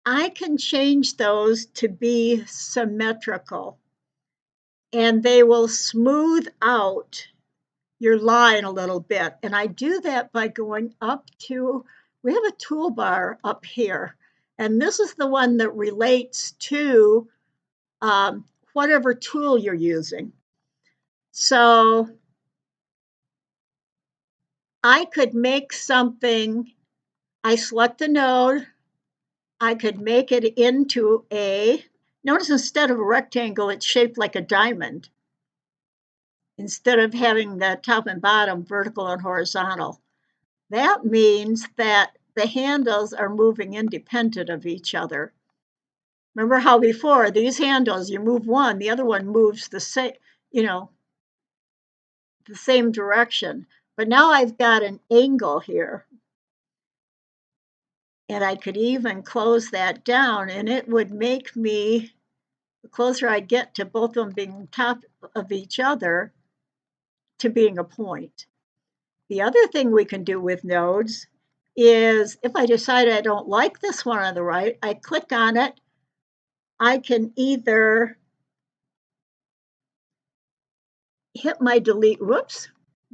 I can change those to be symmetrical, and they will smooth out your line a little bit. And I do that by going up to, we have a toolbar up here, and this is the one that relates to whatever tool you're using. So I could make something, I select a node, I could make it into notice instead of a rectangle, it's shaped like a diamond, instead of having the top and bottom vertical and horizontal. That means that the handles are moving independent of each other. Remember how before these handles, you move one, the other one moves the same, the same direction. But now I've got an angle here. And I could even close that down, and it would make me, the closer I get to both of them being top of each other, to being a point. The other thing we can do with nodes is if I decide I don't like this one on the right, I click on it. I can either hit my delete, whoops,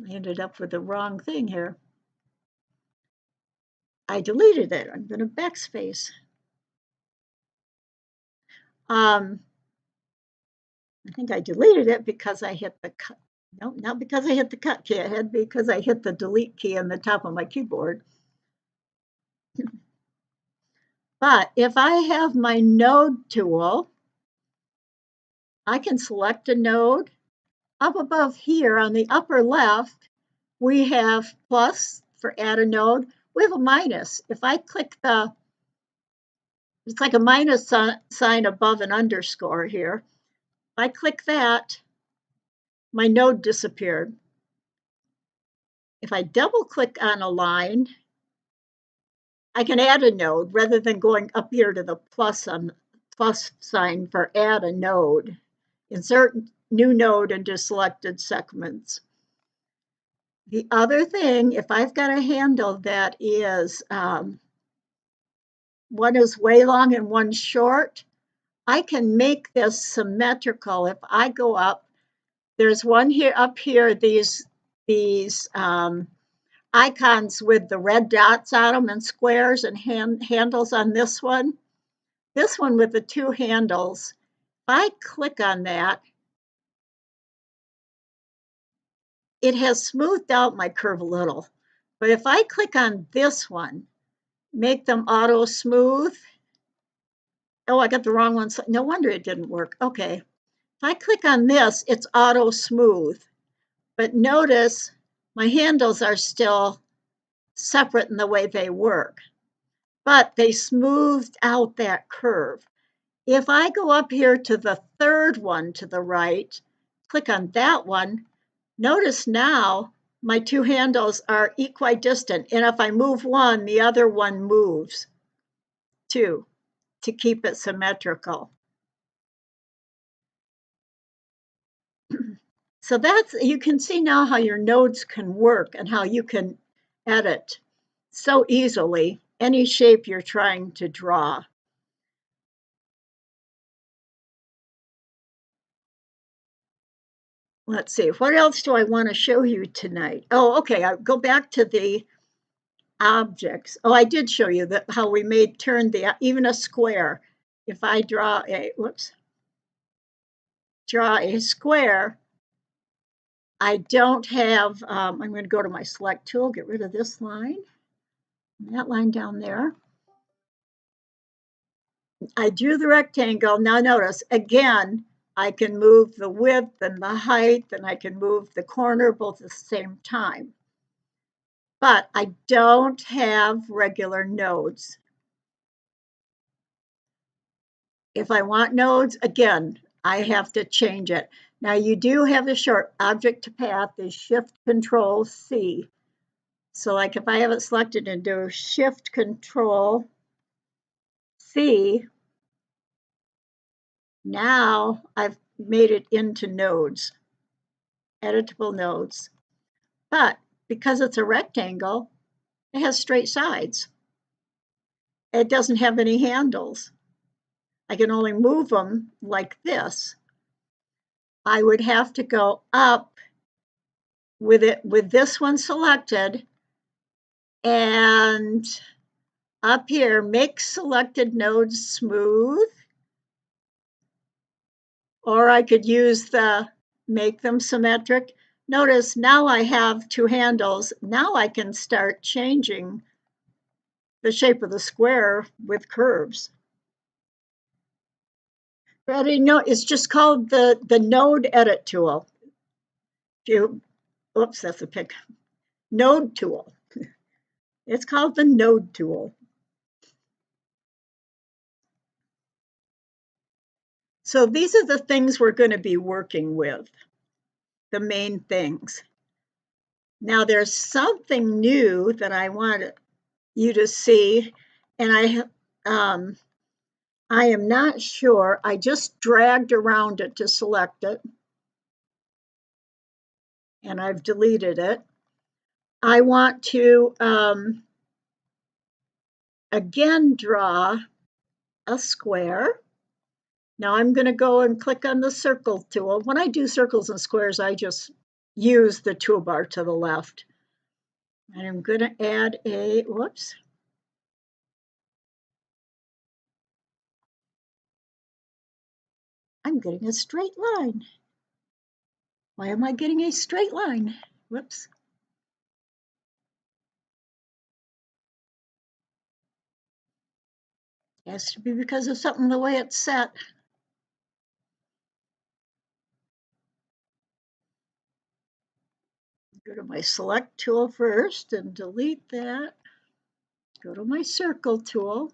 I ended up with the wrong thing here. I deleted it. I'm going to backspace. I think I deleted it because I hit the cut. No, not because I hit the cut key. I had because I hit the delete key on the top of my keyboard. But if I have my node tool, I can select a node. Up above here on the upper left, we have plus for add a node. We have a minus. If I click it's like a minus sign above an underscore here. If I click that, my node disappeared. If I double click on a line, I can add a node rather than going up here to the plus sign for add a node. Insert new node into selected segments. The other thing, if I've got a handle that is one is way long and one short, I can make this symmetrical. If I go up, there's one here up here, these icons with the red dots on them and squares and handles on this one. This one with the two handles, if I click on that, it has smoothed out my curve a little. But if I click on this one, make them auto smooth. Oh, I got the wrong one. No wonder it didn't work. Okay. If I click on this, it's auto smooth. But notice my handles are still separate in the way they work. But they smoothed out that curve. If I go up here to the third one to the right, click on that one, notice now my two handles are equidistant. And if I move one, the other one moves too, to keep it symmetrical. So you can see now how your nodes can work and how you can edit so easily any shape you're trying to draw. Let's see, what else do I want to show you tonight? Oh, okay, I'll go back to the objects. Oh, I did show you that how we turn even a square. If I draw a square, I don't have, I'm going to go to my select tool, get rid of this line, that line down there. I drew the rectangle. Now notice, again, I can move the width and the height, and I can move the corner both at the same time. But I don't have regular nodes. If I want nodes, again, I have to change it. Now you do have a short object to path is Shift Control C. So like if I have it selected and do Shift Control C, now I've made it into nodes, editable nodes. But because it's a rectangle, it has straight sides. It doesn't have any handles. I can only move them like this. I would have to go up with this one selected and up here, make selected nodes smooth, or I could use the make them symmetric. Notice now I have two handles. Now I can start changing the shape of the square with curves. Ready? No, it's just called the node edit tool. Oops, that's a pic. Node tool. It's called the node tool. So these are the things we're going to be working with, the main things. Now there's something new that I want you to see, and I am not sure. I just dragged around it to select it, and I've deleted it. I want to again draw a square. Now I'm going to go and click on the circle tool. When I do circles and squares, I just use the toolbar to the left. And I'm going to add whoops. I'm getting a straight line. Why am I getting a straight line? Whoops. It has to be because of something the way it's set. Go to my select tool first and delete that. Go to my circle tool.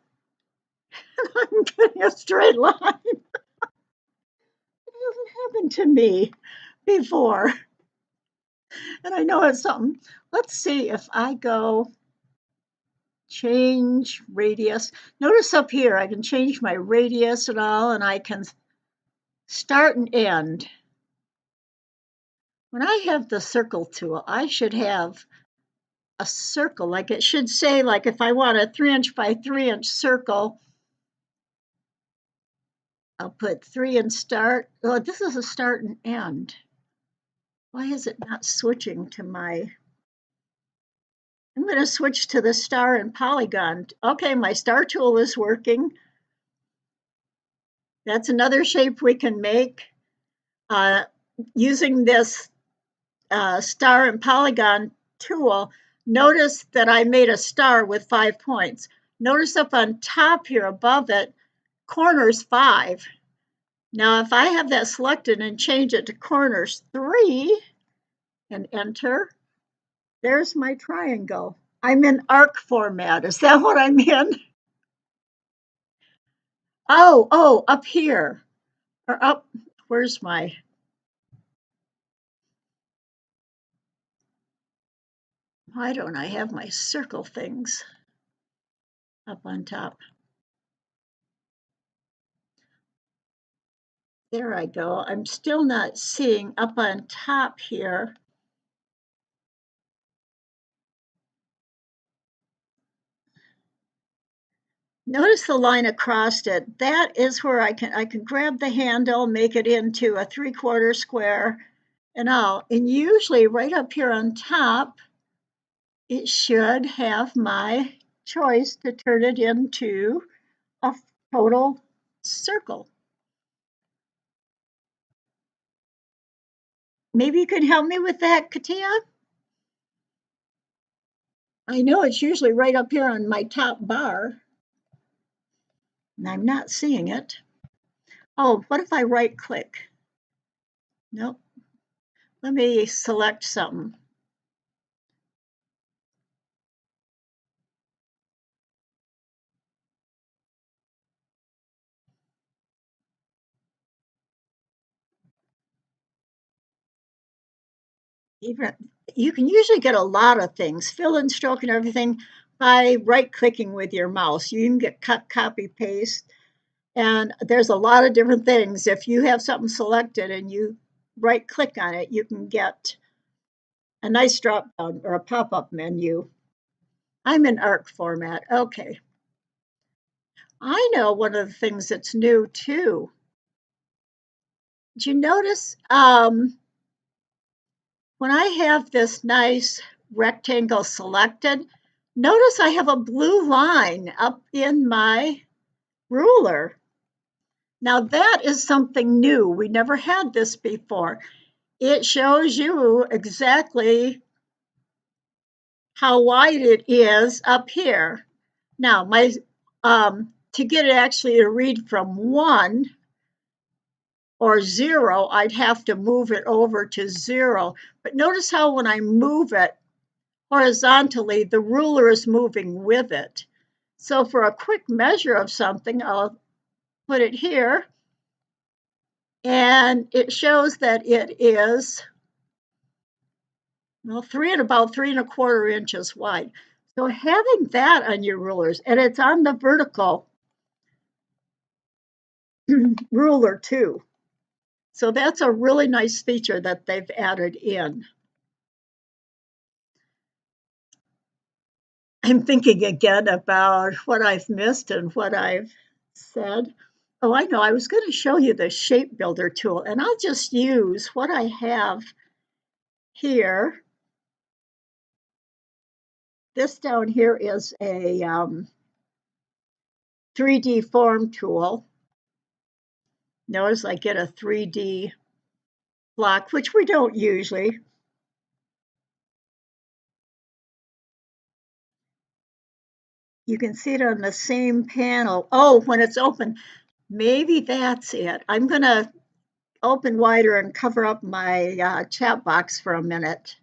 I'm getting a straight line. It hasn't happened to me before. And I know it's something. Let's see if I go change radius. Notice up here, I can change my radius and all, and I can start and end. When I have the circle tool, I should have a circle, like it should say, like if I want a 3" by 3" circle, I'll put 3 and start. Oh, this is a start and end. Why is it not switching to my, I'm going to switch to the star and polygon. Okay, my star tool is working. That's another shape we can make using this star and polygon tool. Notice that I made a star with 5 points. Notice up on top here above it, corners 5. Now, if I have that selected and change it to corners 3 and enter, there's my triangle. I'm in arc format. Is that what I'm in? Oh, up here. Or up, where's my, why don't I have my circle things up on top? There I go. I'm still not seeing up on top here. Notice the line across it. That is where I can grab the handle, make it into a 3/4 square and all. And usually right up here on top, it should have my choice to turn it into a total circle. Maybe you could help me with that, Katia? I know it's usually right up here on my top bar, and I'm not seeing it. Oh, what if I right click? Nope. Let me select something. Even you can usually get a lot of things, fill and stroke and everything by right clicking with your mouse. You can get cut, copy, paste, and there's a lot of different things. If you have something selected and you right click on it, you can get a nice drop down or a pop up menu. I'm in arc format. Okay. I know one of the things that's new too. Did you notice when I have this nice rectangle selected, notice I have a blue line up in my ruler. Now that is something new. We never had this before. It shows you exactly how wide it is up here. Now, to get it actually to read from 1 or 0, I'd have to move it over to 0. But notice how when I move it horizontally, the ruler is moving with it. So for a quick measure of something, I'll put it here, and it shows that it is, well, about 3¼ inches wide. So having that on your rulers, and it's on the vertical ruler too. So that's a really nice feature that they've added in. I'm thinking again about what I've missed and what I've said. Oh, I know. I was going to show you the shape builder tool, and I'll just use what I have here. This down here is a 3D form tool. Notice I get a 3D block, which we don't usually. You can see it on the same panel. Oh, when it's open, maybe that's it. I'm going to open wider and cover up my chat box for a minute.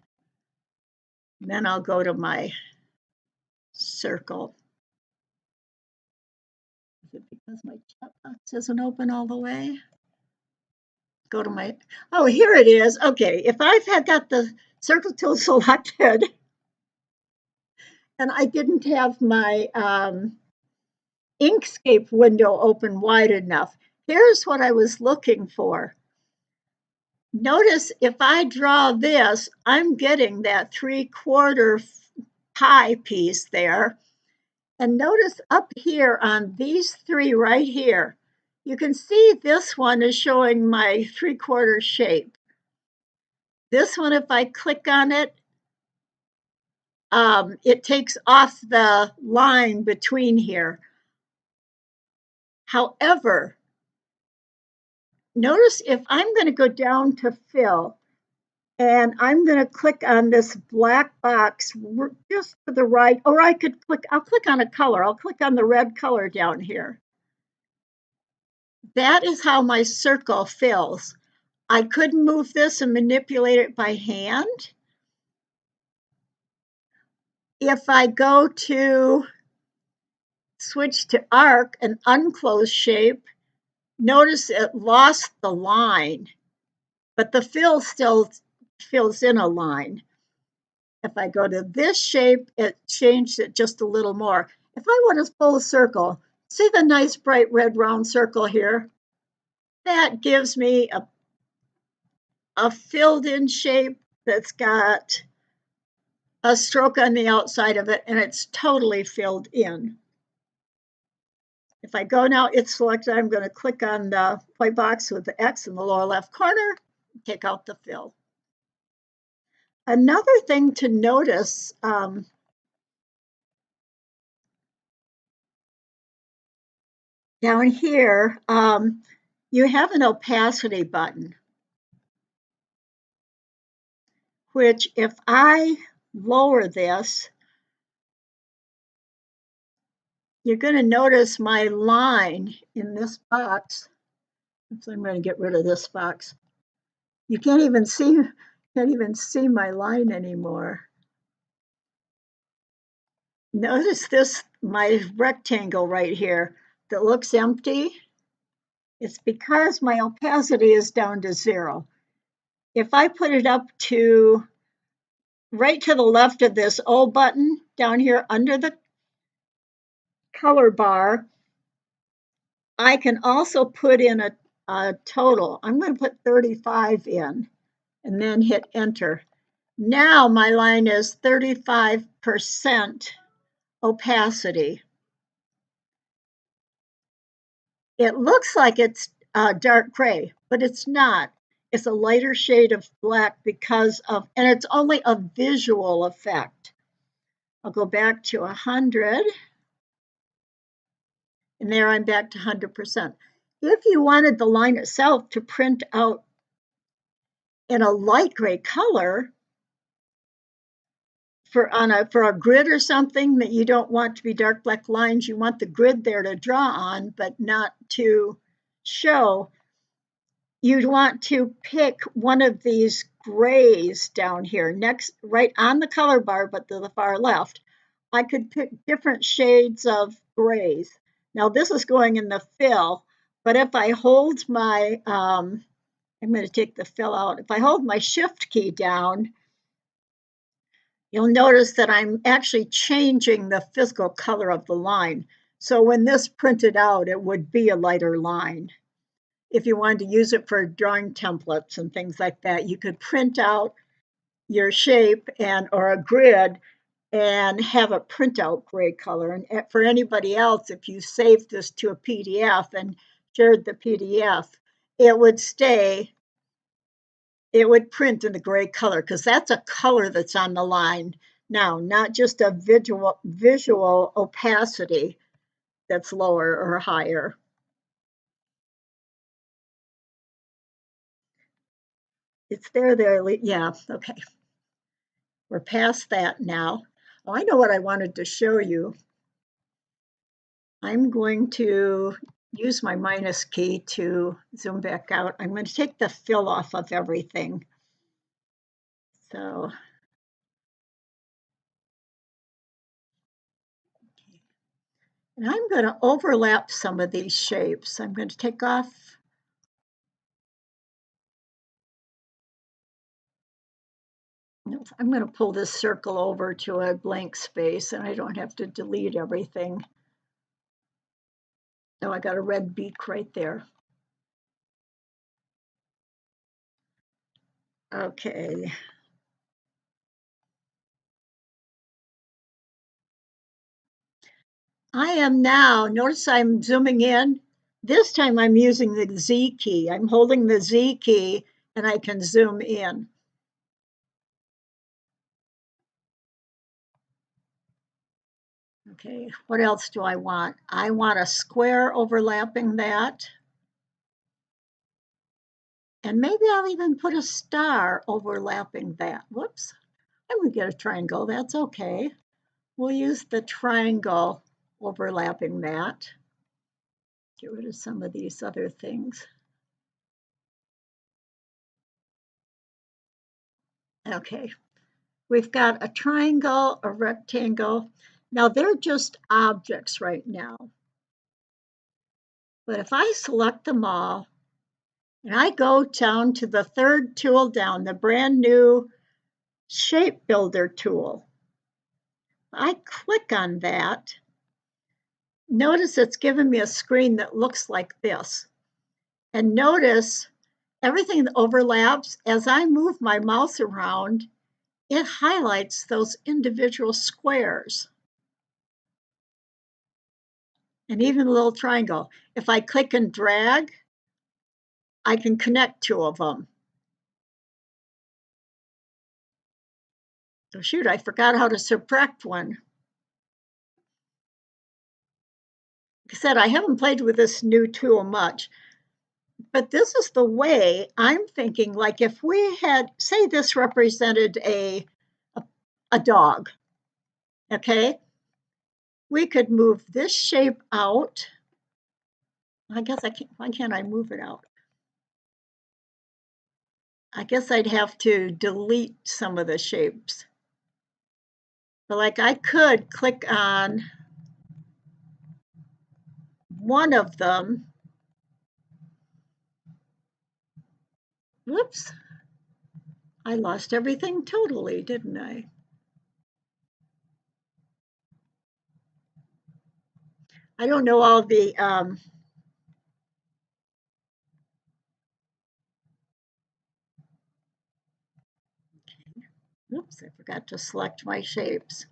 And then I'll go to my circle. Is it because my chat box isn't open all the way? Go to my, oh, here it is. Okay, if I've got the circle tool selected and I didn't have my Inkscape window open wide enough, here's what I was looking for. Notice if I draw this, I'm getting that 3/4 pie piece there. And notice up here on these three right here, you can see this one is showing my 3/4 shape. This one, if I click on it, it takes off the line between here. However, notice if I'm going to go down to fill, and I'm going to click on this black box just to the right, or I'll click on a color. I'll click on the red color down here. That is how my circle fills. I could move this and manipulate it by hand. If I go to switch to arc and unclose shape, notice it lost the line, but the fill still fills in a line. If I go to this shape, it changed it just a little more. If I want a full circle, see the nice bright red round circle here? That gives me a filled in shape that's got a stroke on the outside of it, and it's totally filled in. If I go now, it's selected. I'm going to click on the white box with the X in the lower left corner, take out the fill. Another thing to notice, down here, you have an opacity button, which if I lower this, you're going to notice my line in this box. So I'm going to get rid of this box. You can't even see my line anymore. Notice this, my rectangle right here that looks empty. It's because my opacity is down to 0. If I put it up to right to the left of this O button down here under the color bar, I can also put in a total. I'm going to put 35 in and then hit enter. Now my line is 35% opacity. It looks like it's dark gray, but it's not. It's a lighter shade of black because of, and it's only a visual effect. I'll go back to 100, and there I'm back to 100%. If you wanted the line itself to print out in a light gray color for a grid or something that you don't want to be dark black lines, you want the grid there to draw on, but not to show, you'd want to pick one of these grays down here next, right on the color bar, but to the far left. I could pick different shades of grays. Now this is going in the fill, but if I hold my, I'm going to take the fill out. If I hold my shift key down, you'll notice that I'm actually changing the physical color of the line. So when this printed out, it would be a lighter line. If you wanted to use it for drawing templates and things like that, you could print out your shape or a grid and have a printout gray color. And for anybody else, if you saved this to a PDF and shared the PDF, it would print in the gray color because that's a color that's on the line now, not just a visual opacity that's lower or higher. It's there. Yeah, okay. We're past that now. Oh, I know what I wanted to show you. I'm going to use my minus key to zoom back out. I'm going to take the fill off of everything. So, and I'm going to overlap some of these shapes. I'm going to take off. I'm going to pull this circle over to a blank space and I don't have to delete everything. Oh, I got a red beak right there. Okay. I am now, notice I'm zooming in. This time I'm using the Z key. I'm holding the Z key and I can zoom in. Okay, what else do I want? I want a square overlapping that. And maybe I'll even put a star overlapping that. Whoops, I'm gonna get a triangle, that's okay. We'll use the triangle overlapping that. Get rid of some of these other things. Okay, we've got a triangle, a rectangle. Now they're just objects right now. But if I select them all and I go down to the third tool down, the brand new Shape Builder tool, I click on that. Notice it's given me a screen that looks like this. And notice everything that overlaps, as I move my mouse around, it highlights those individual squares. And even a little triangle. If I click and drag, I can connect two of them. Oh shoot, I forgot how to subtract one. Like I said, I haven't played with this new tool much, but this is the way I'm thinking. Like if we had, say this represented a dog, okay? We could move this shape out. I guess I can't, why can't I move it out? I guess I'd have to delete some of the shapes. But like I could click on one of them. Whoops, I lost everything totally, didn't I? I don't know all the, oops, I forgot to select my shapes.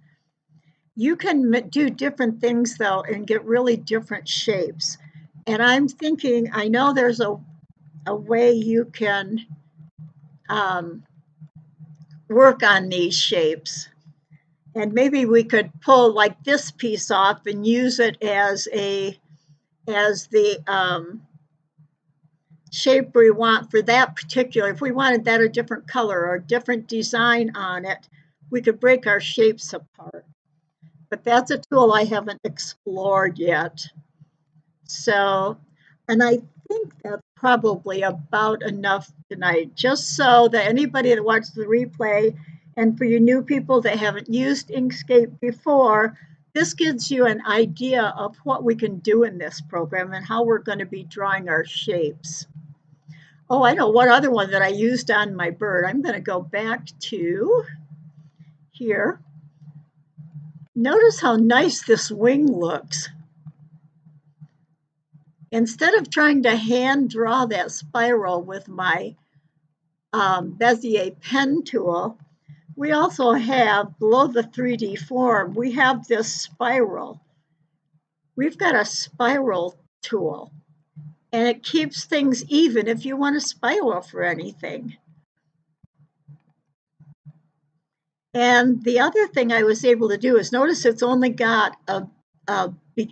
You can do different things though and get really different shapes. And I'm thinking, I know there's a way you can work on these shapes. And maybe we could pull like this piece off and use it as the shape we want for that particular. If we wanted that a different color or a different design on it, we could break our shapes apart. But that's a tool I haven't explored yet. So, and I think that's probably about enough tonight, just so that anybody that watches the replay, and for you new people that haven't used Inkscape before, this gives you an idea of what we can do in this program and how we're going to be drawing our shapes. Oh, I know one other one that I used on my bird. I'm going to go back to here. Notice how nice this wing looks. Instead of trying to hand draw that spiral with my Bezier pen tool, we also have below the 3D form, we have this spiral. We've got a spiral tool and it keeps things even if you want to spiral for anything. And the other thing I was able to do is notice it's only got a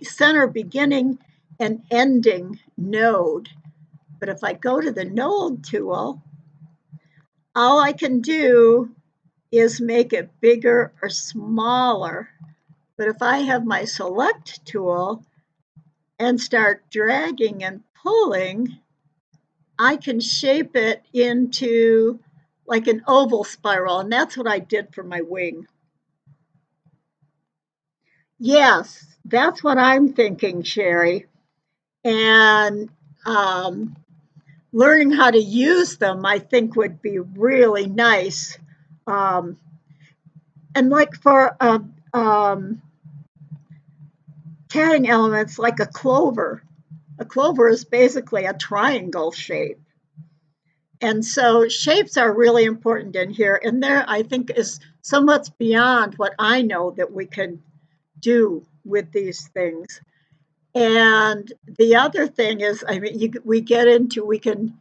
center beginning and ending node. But if I go to the node tool, all I can do is make it bigger or smaller. But if I have my select tool and start dragging and pulling, I can shape it into like an oval spiral, and that's what I did for my wing. Yes, that's what I'm thinking, Sherry. And um, learning how to use them, I think, would be really nice. Um, and like for tatting elements, like a clover is basically a triangle shape. And so shapes are really important in here. And there, I think, is so much beyond what I know that we can do with these things. And the other thing is, I mean, we get into we can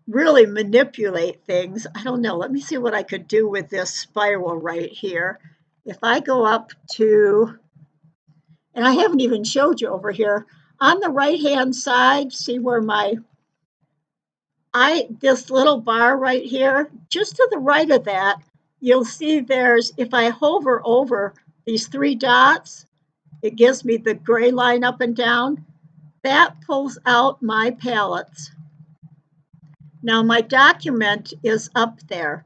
really manipulate things. I don't know. Let me see what I could do with this spiral right here. If I go up to, and I haven't even showed you over here on the right hand side, see where this little bar right here, just to the right of that, you'll see if I hover over these three dots, it gives me the gray line up and down. That pulls out my palettes. Now my document is up there.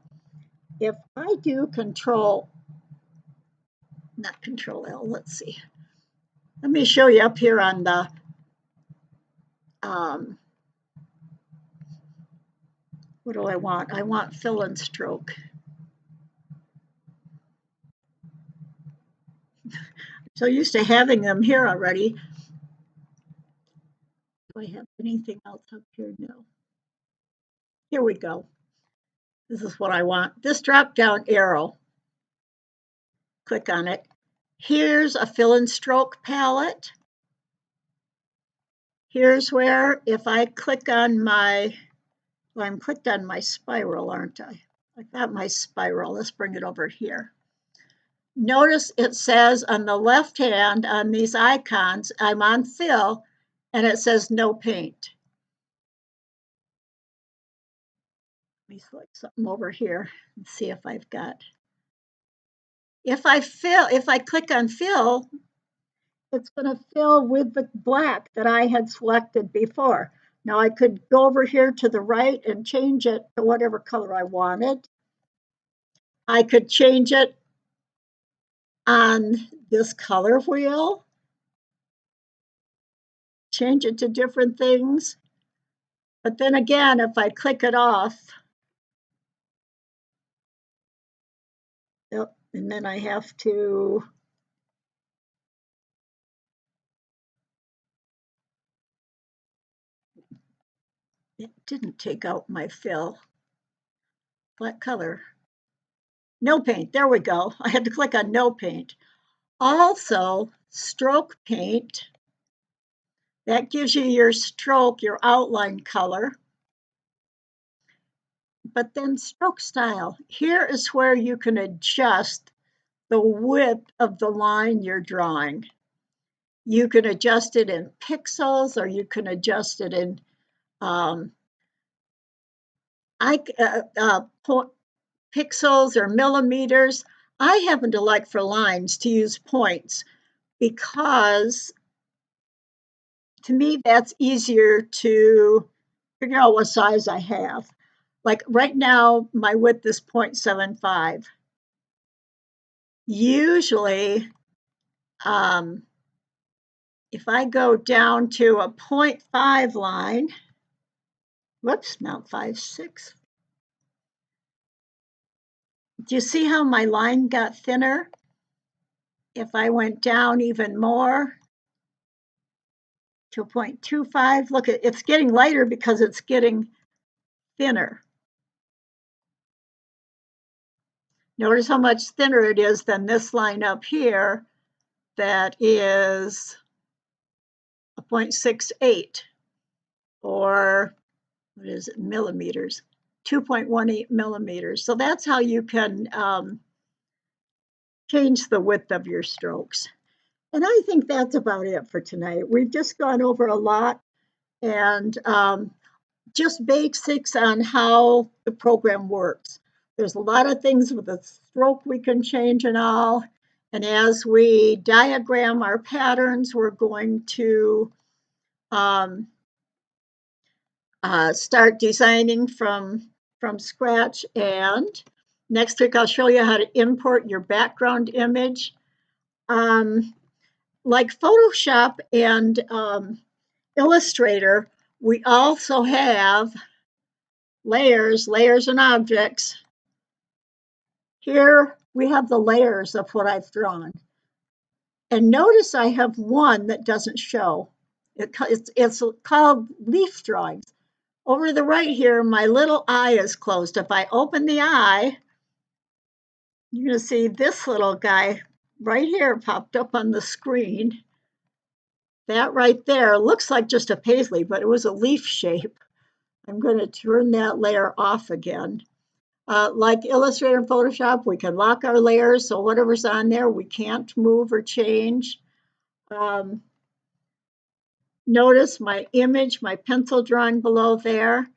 If I do not Control L, let's see. Let me show you up here on the, um, what do I want? I want fill and stroke. So used to having them here already. Do I have anything else up here? No. Here we go. This is what I want. This drop down arrow, click on it. Here's a fill and stroke palette. Here's where if I click on I'm clicked on my spiral, aren't I? I got my spiral. Let's bring it over here. Notice it says on the left hand on these icons, I'm on fill, and it says no paint. Let me select something over here and see if I've got. If I click on fill, it's going to fill with the black that I had selected before. Now I could go over here to the right and change it to whatever color I wanted. I could change it on this color wheel, change it to different things. But then again, if I click it off, and then I have to, it didn't take out my fill. What color? No paint, there we go. I had to click on no paint. Also, stroke paint, that gives you your stroke, your outline color. But then stroke style, here is where you can adjust the width of the line you're drawing. You can adjust it in pixels or you can adjust it in pixels or millimeters. I happen to like for lines to use points because to me that's easier to figure out what size I have. Like right now, my width is 0.75. Usually, if I go down to a 0.5 line, whoops, not 5.6. Do you see how my line got thinner? If I went down even more to 0.25, look, it's getting lighter because it's getting thinner. Notice how much thinner it is than this line up here that is a 0.68, or what is it, millimeters, 2.18 millimeters. So that's how you can change the width of your strokes. And I think that's about it for tonight. We've just gone over a lot, and just basics on how the program works. There's a lot of things with the stroke we can change and all. And as we diagram our patterns, we're going to um, start designing from scratch. And next week, I'll show you how to import your background image. Like Photoshop and Illustrator, we also have layers and objects. Here we have the layers of what I've drawn. And notice I have one that doesn't show. It's called leaf drawings. Over to the right here, my little eye is closed. If I open the eye, you're going to see this little guy right here popped up on the screen. That right there looks like just a paisley, but it was a leaf shape. I'm going to turn that layer off again. Like Illustrator and Photoshop, we can lock our layers, so whatever's on there, we can't move or change. Notice my image, my pencil drawing below there.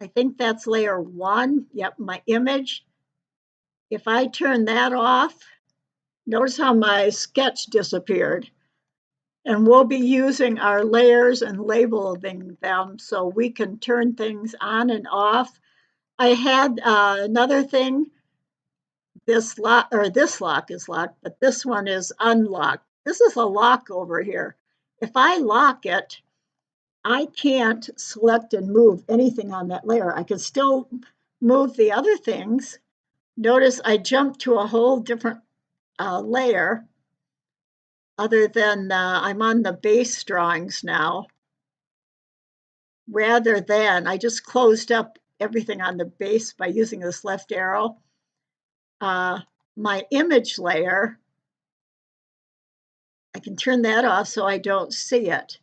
I think that's layer 1. Yep, my image. If I turn that off, notice how my sketch disappeared. And we'll be using our layers and labeling them so we can turn things on and off. I had another thing. This lock is locked, but this one is unlocked. This is a lock over here. If I lock it, I can't select and move anything on that layer. I can still move the other things. Notice I jumped to a whole different layer other than I'm on the base drawings now. Rather than, I just closed up everything on the base by using this left arrow. My image layer, I can turn that off so I don't see it.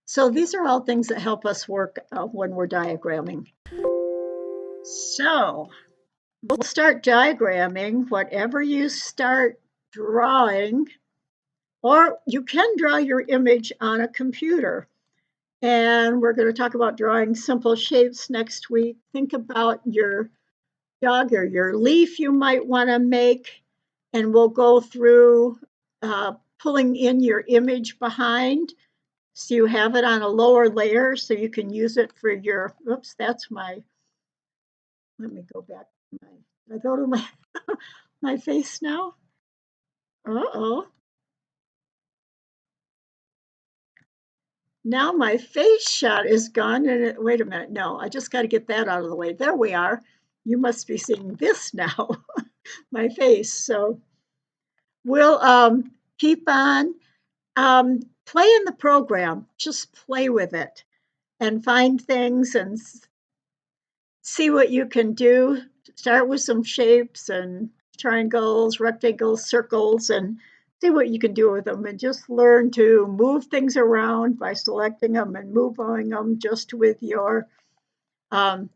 So these are all things that help us work when we're diagramming. So we'll start diagramming whatever you start drawing, or you can draw your image on a computer. And we're going to talk about drawing simple shapes next week. Think about your dog or your leaf you might want to make, and we'll go through pulling in your image behind so you have it on a lower layer so you can use it for your, oops, that's my, let me go back. I go to my, my face now. Uh-oh. Now my face shot is gone. And wait a minute. No, I just got to get that out of the way. There we are. You must be seeing this now, my face. So we'll keep on playing the program. Just play with it and find things and see what you can do. Start with some shapes and triangles, rectangles, circles, and see what you can do with them. And just learn to move things around by selecting them and moving them just with your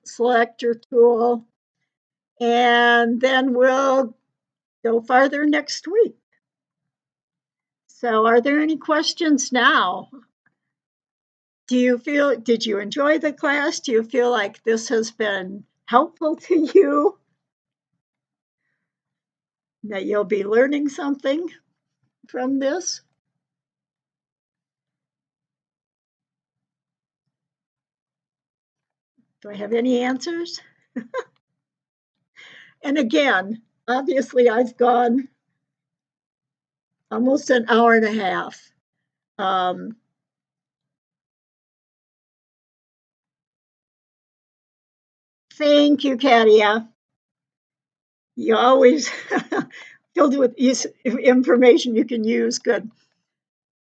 selector tool. And then we'll go farther next week. So are there any questions now? Did you enjoy the class? Do you feel like this has been helpful to you? That you'll be learning something from this? Do I have any answers? And again, obviously I've gone almost an hour and a half. Thank you, Katia. You always filled with information you can use. Good.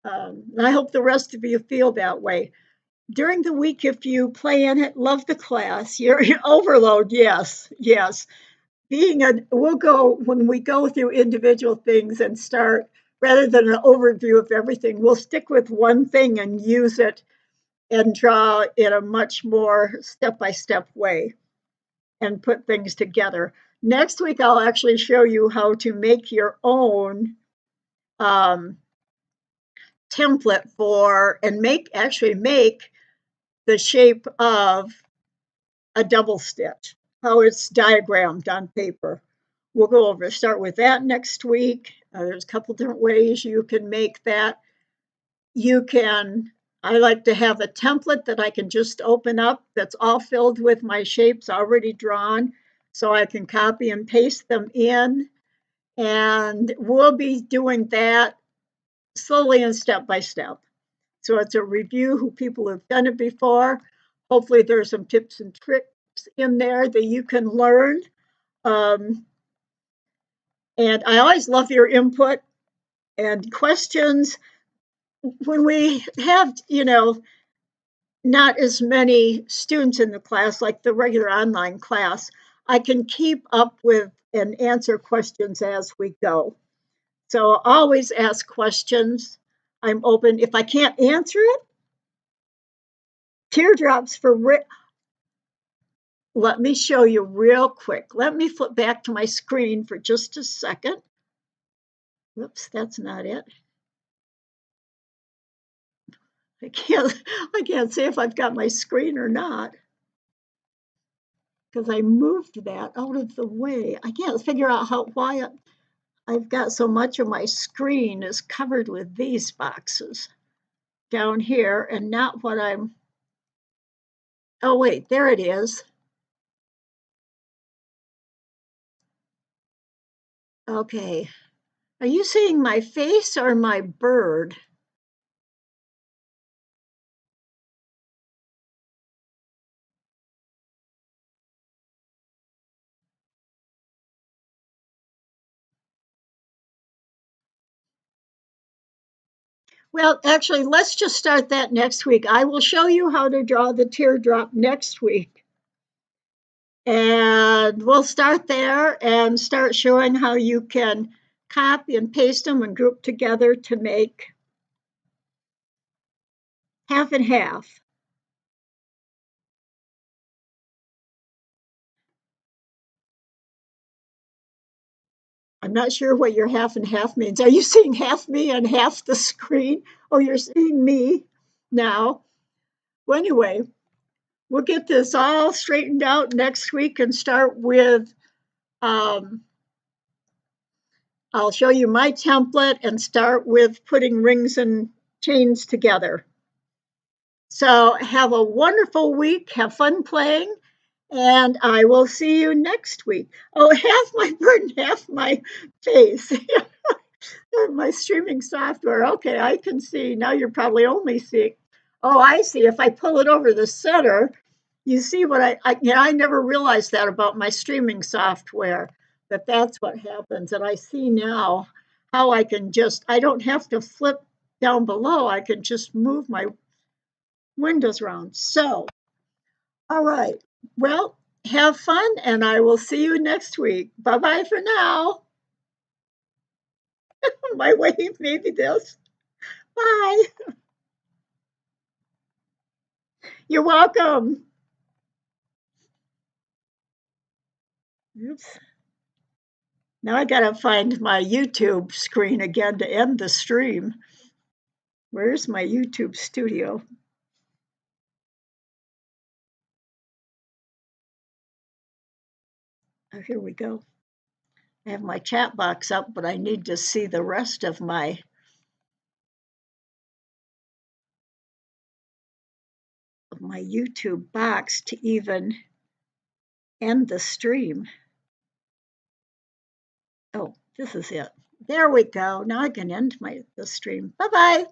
I hope the rest of you feel that way. During the week, if you play in it, love the class. You're overload, yes, yes. We'll go when we go through individual things and start rather than an overview of everything. We'll stick with one thing and use it and draw in a much more step-by-step way and put things together. Next week, I'll actually show you how to make your own template for and make the shape of a double stitch, how it's diagrammed on paper. We'll go over, start with that next week. There's a couple different ways you can make that. You can, I like to have a template that I can just open up that's all filled with my shapes already drawn, so I can copy and paste them in. And we'll be doing that slowly and step by step. So it's a review who people have done it before. Hopefully there's some tips and tricks in there that you can learn. Um, and I always love your input and questions. When we have, not as many students in the class like the regular online class, I can keep up with and answer questions as we go. So always ask questions. I'm open. If I can't answer it, teardrops for let me show you real quick. Let me flip back to my screen for just a second. Whoops, that's not it. I can't say if I've got my screen or not because I moved that out of the way. I can't figure out why I've got so much of my screen is covered with these boxes down here and not what I'm. Oh wait, there it is. Okay. Are you seeing my face or my bird? Well, actually, let's just start that next week. I will show you how to draw the teardrop next week. And we'll start there and start showing how you can copy and paste them and group together to make half and half. I'm not sure what your half and half means. Are you seeing half me and half the screen? Oh, you're seeing me now. Well, anyway, we'll get this all straightened out next week and start with, I'll show you my template and start with putting rings and chains together. So have a wonderful week. Have fun playing. And I will see you next week. Oh, half my bird and half my face. My streaming software. Okay, I can see. Now you're probably only seeing. Oh, I see. If I pull it over the center, you see what I never realized that about my streaming software, that that's what happens. And I see now how I don't have to flip down below. I can just move my windows around. So, all right. Well, have fun and I will see you next week. Bye bye for now. My wave, maybe this. Bye. You're welcome. Oops. Now I gotta find my YouTube screen again to end the stream. Where's my YouTube studio? Oh, here we go. I have my chat box up, but I need to see the rest of my YouTube box to even end the stream. Oh, this is it. There we go. Now I can end the stream. Bye-bye.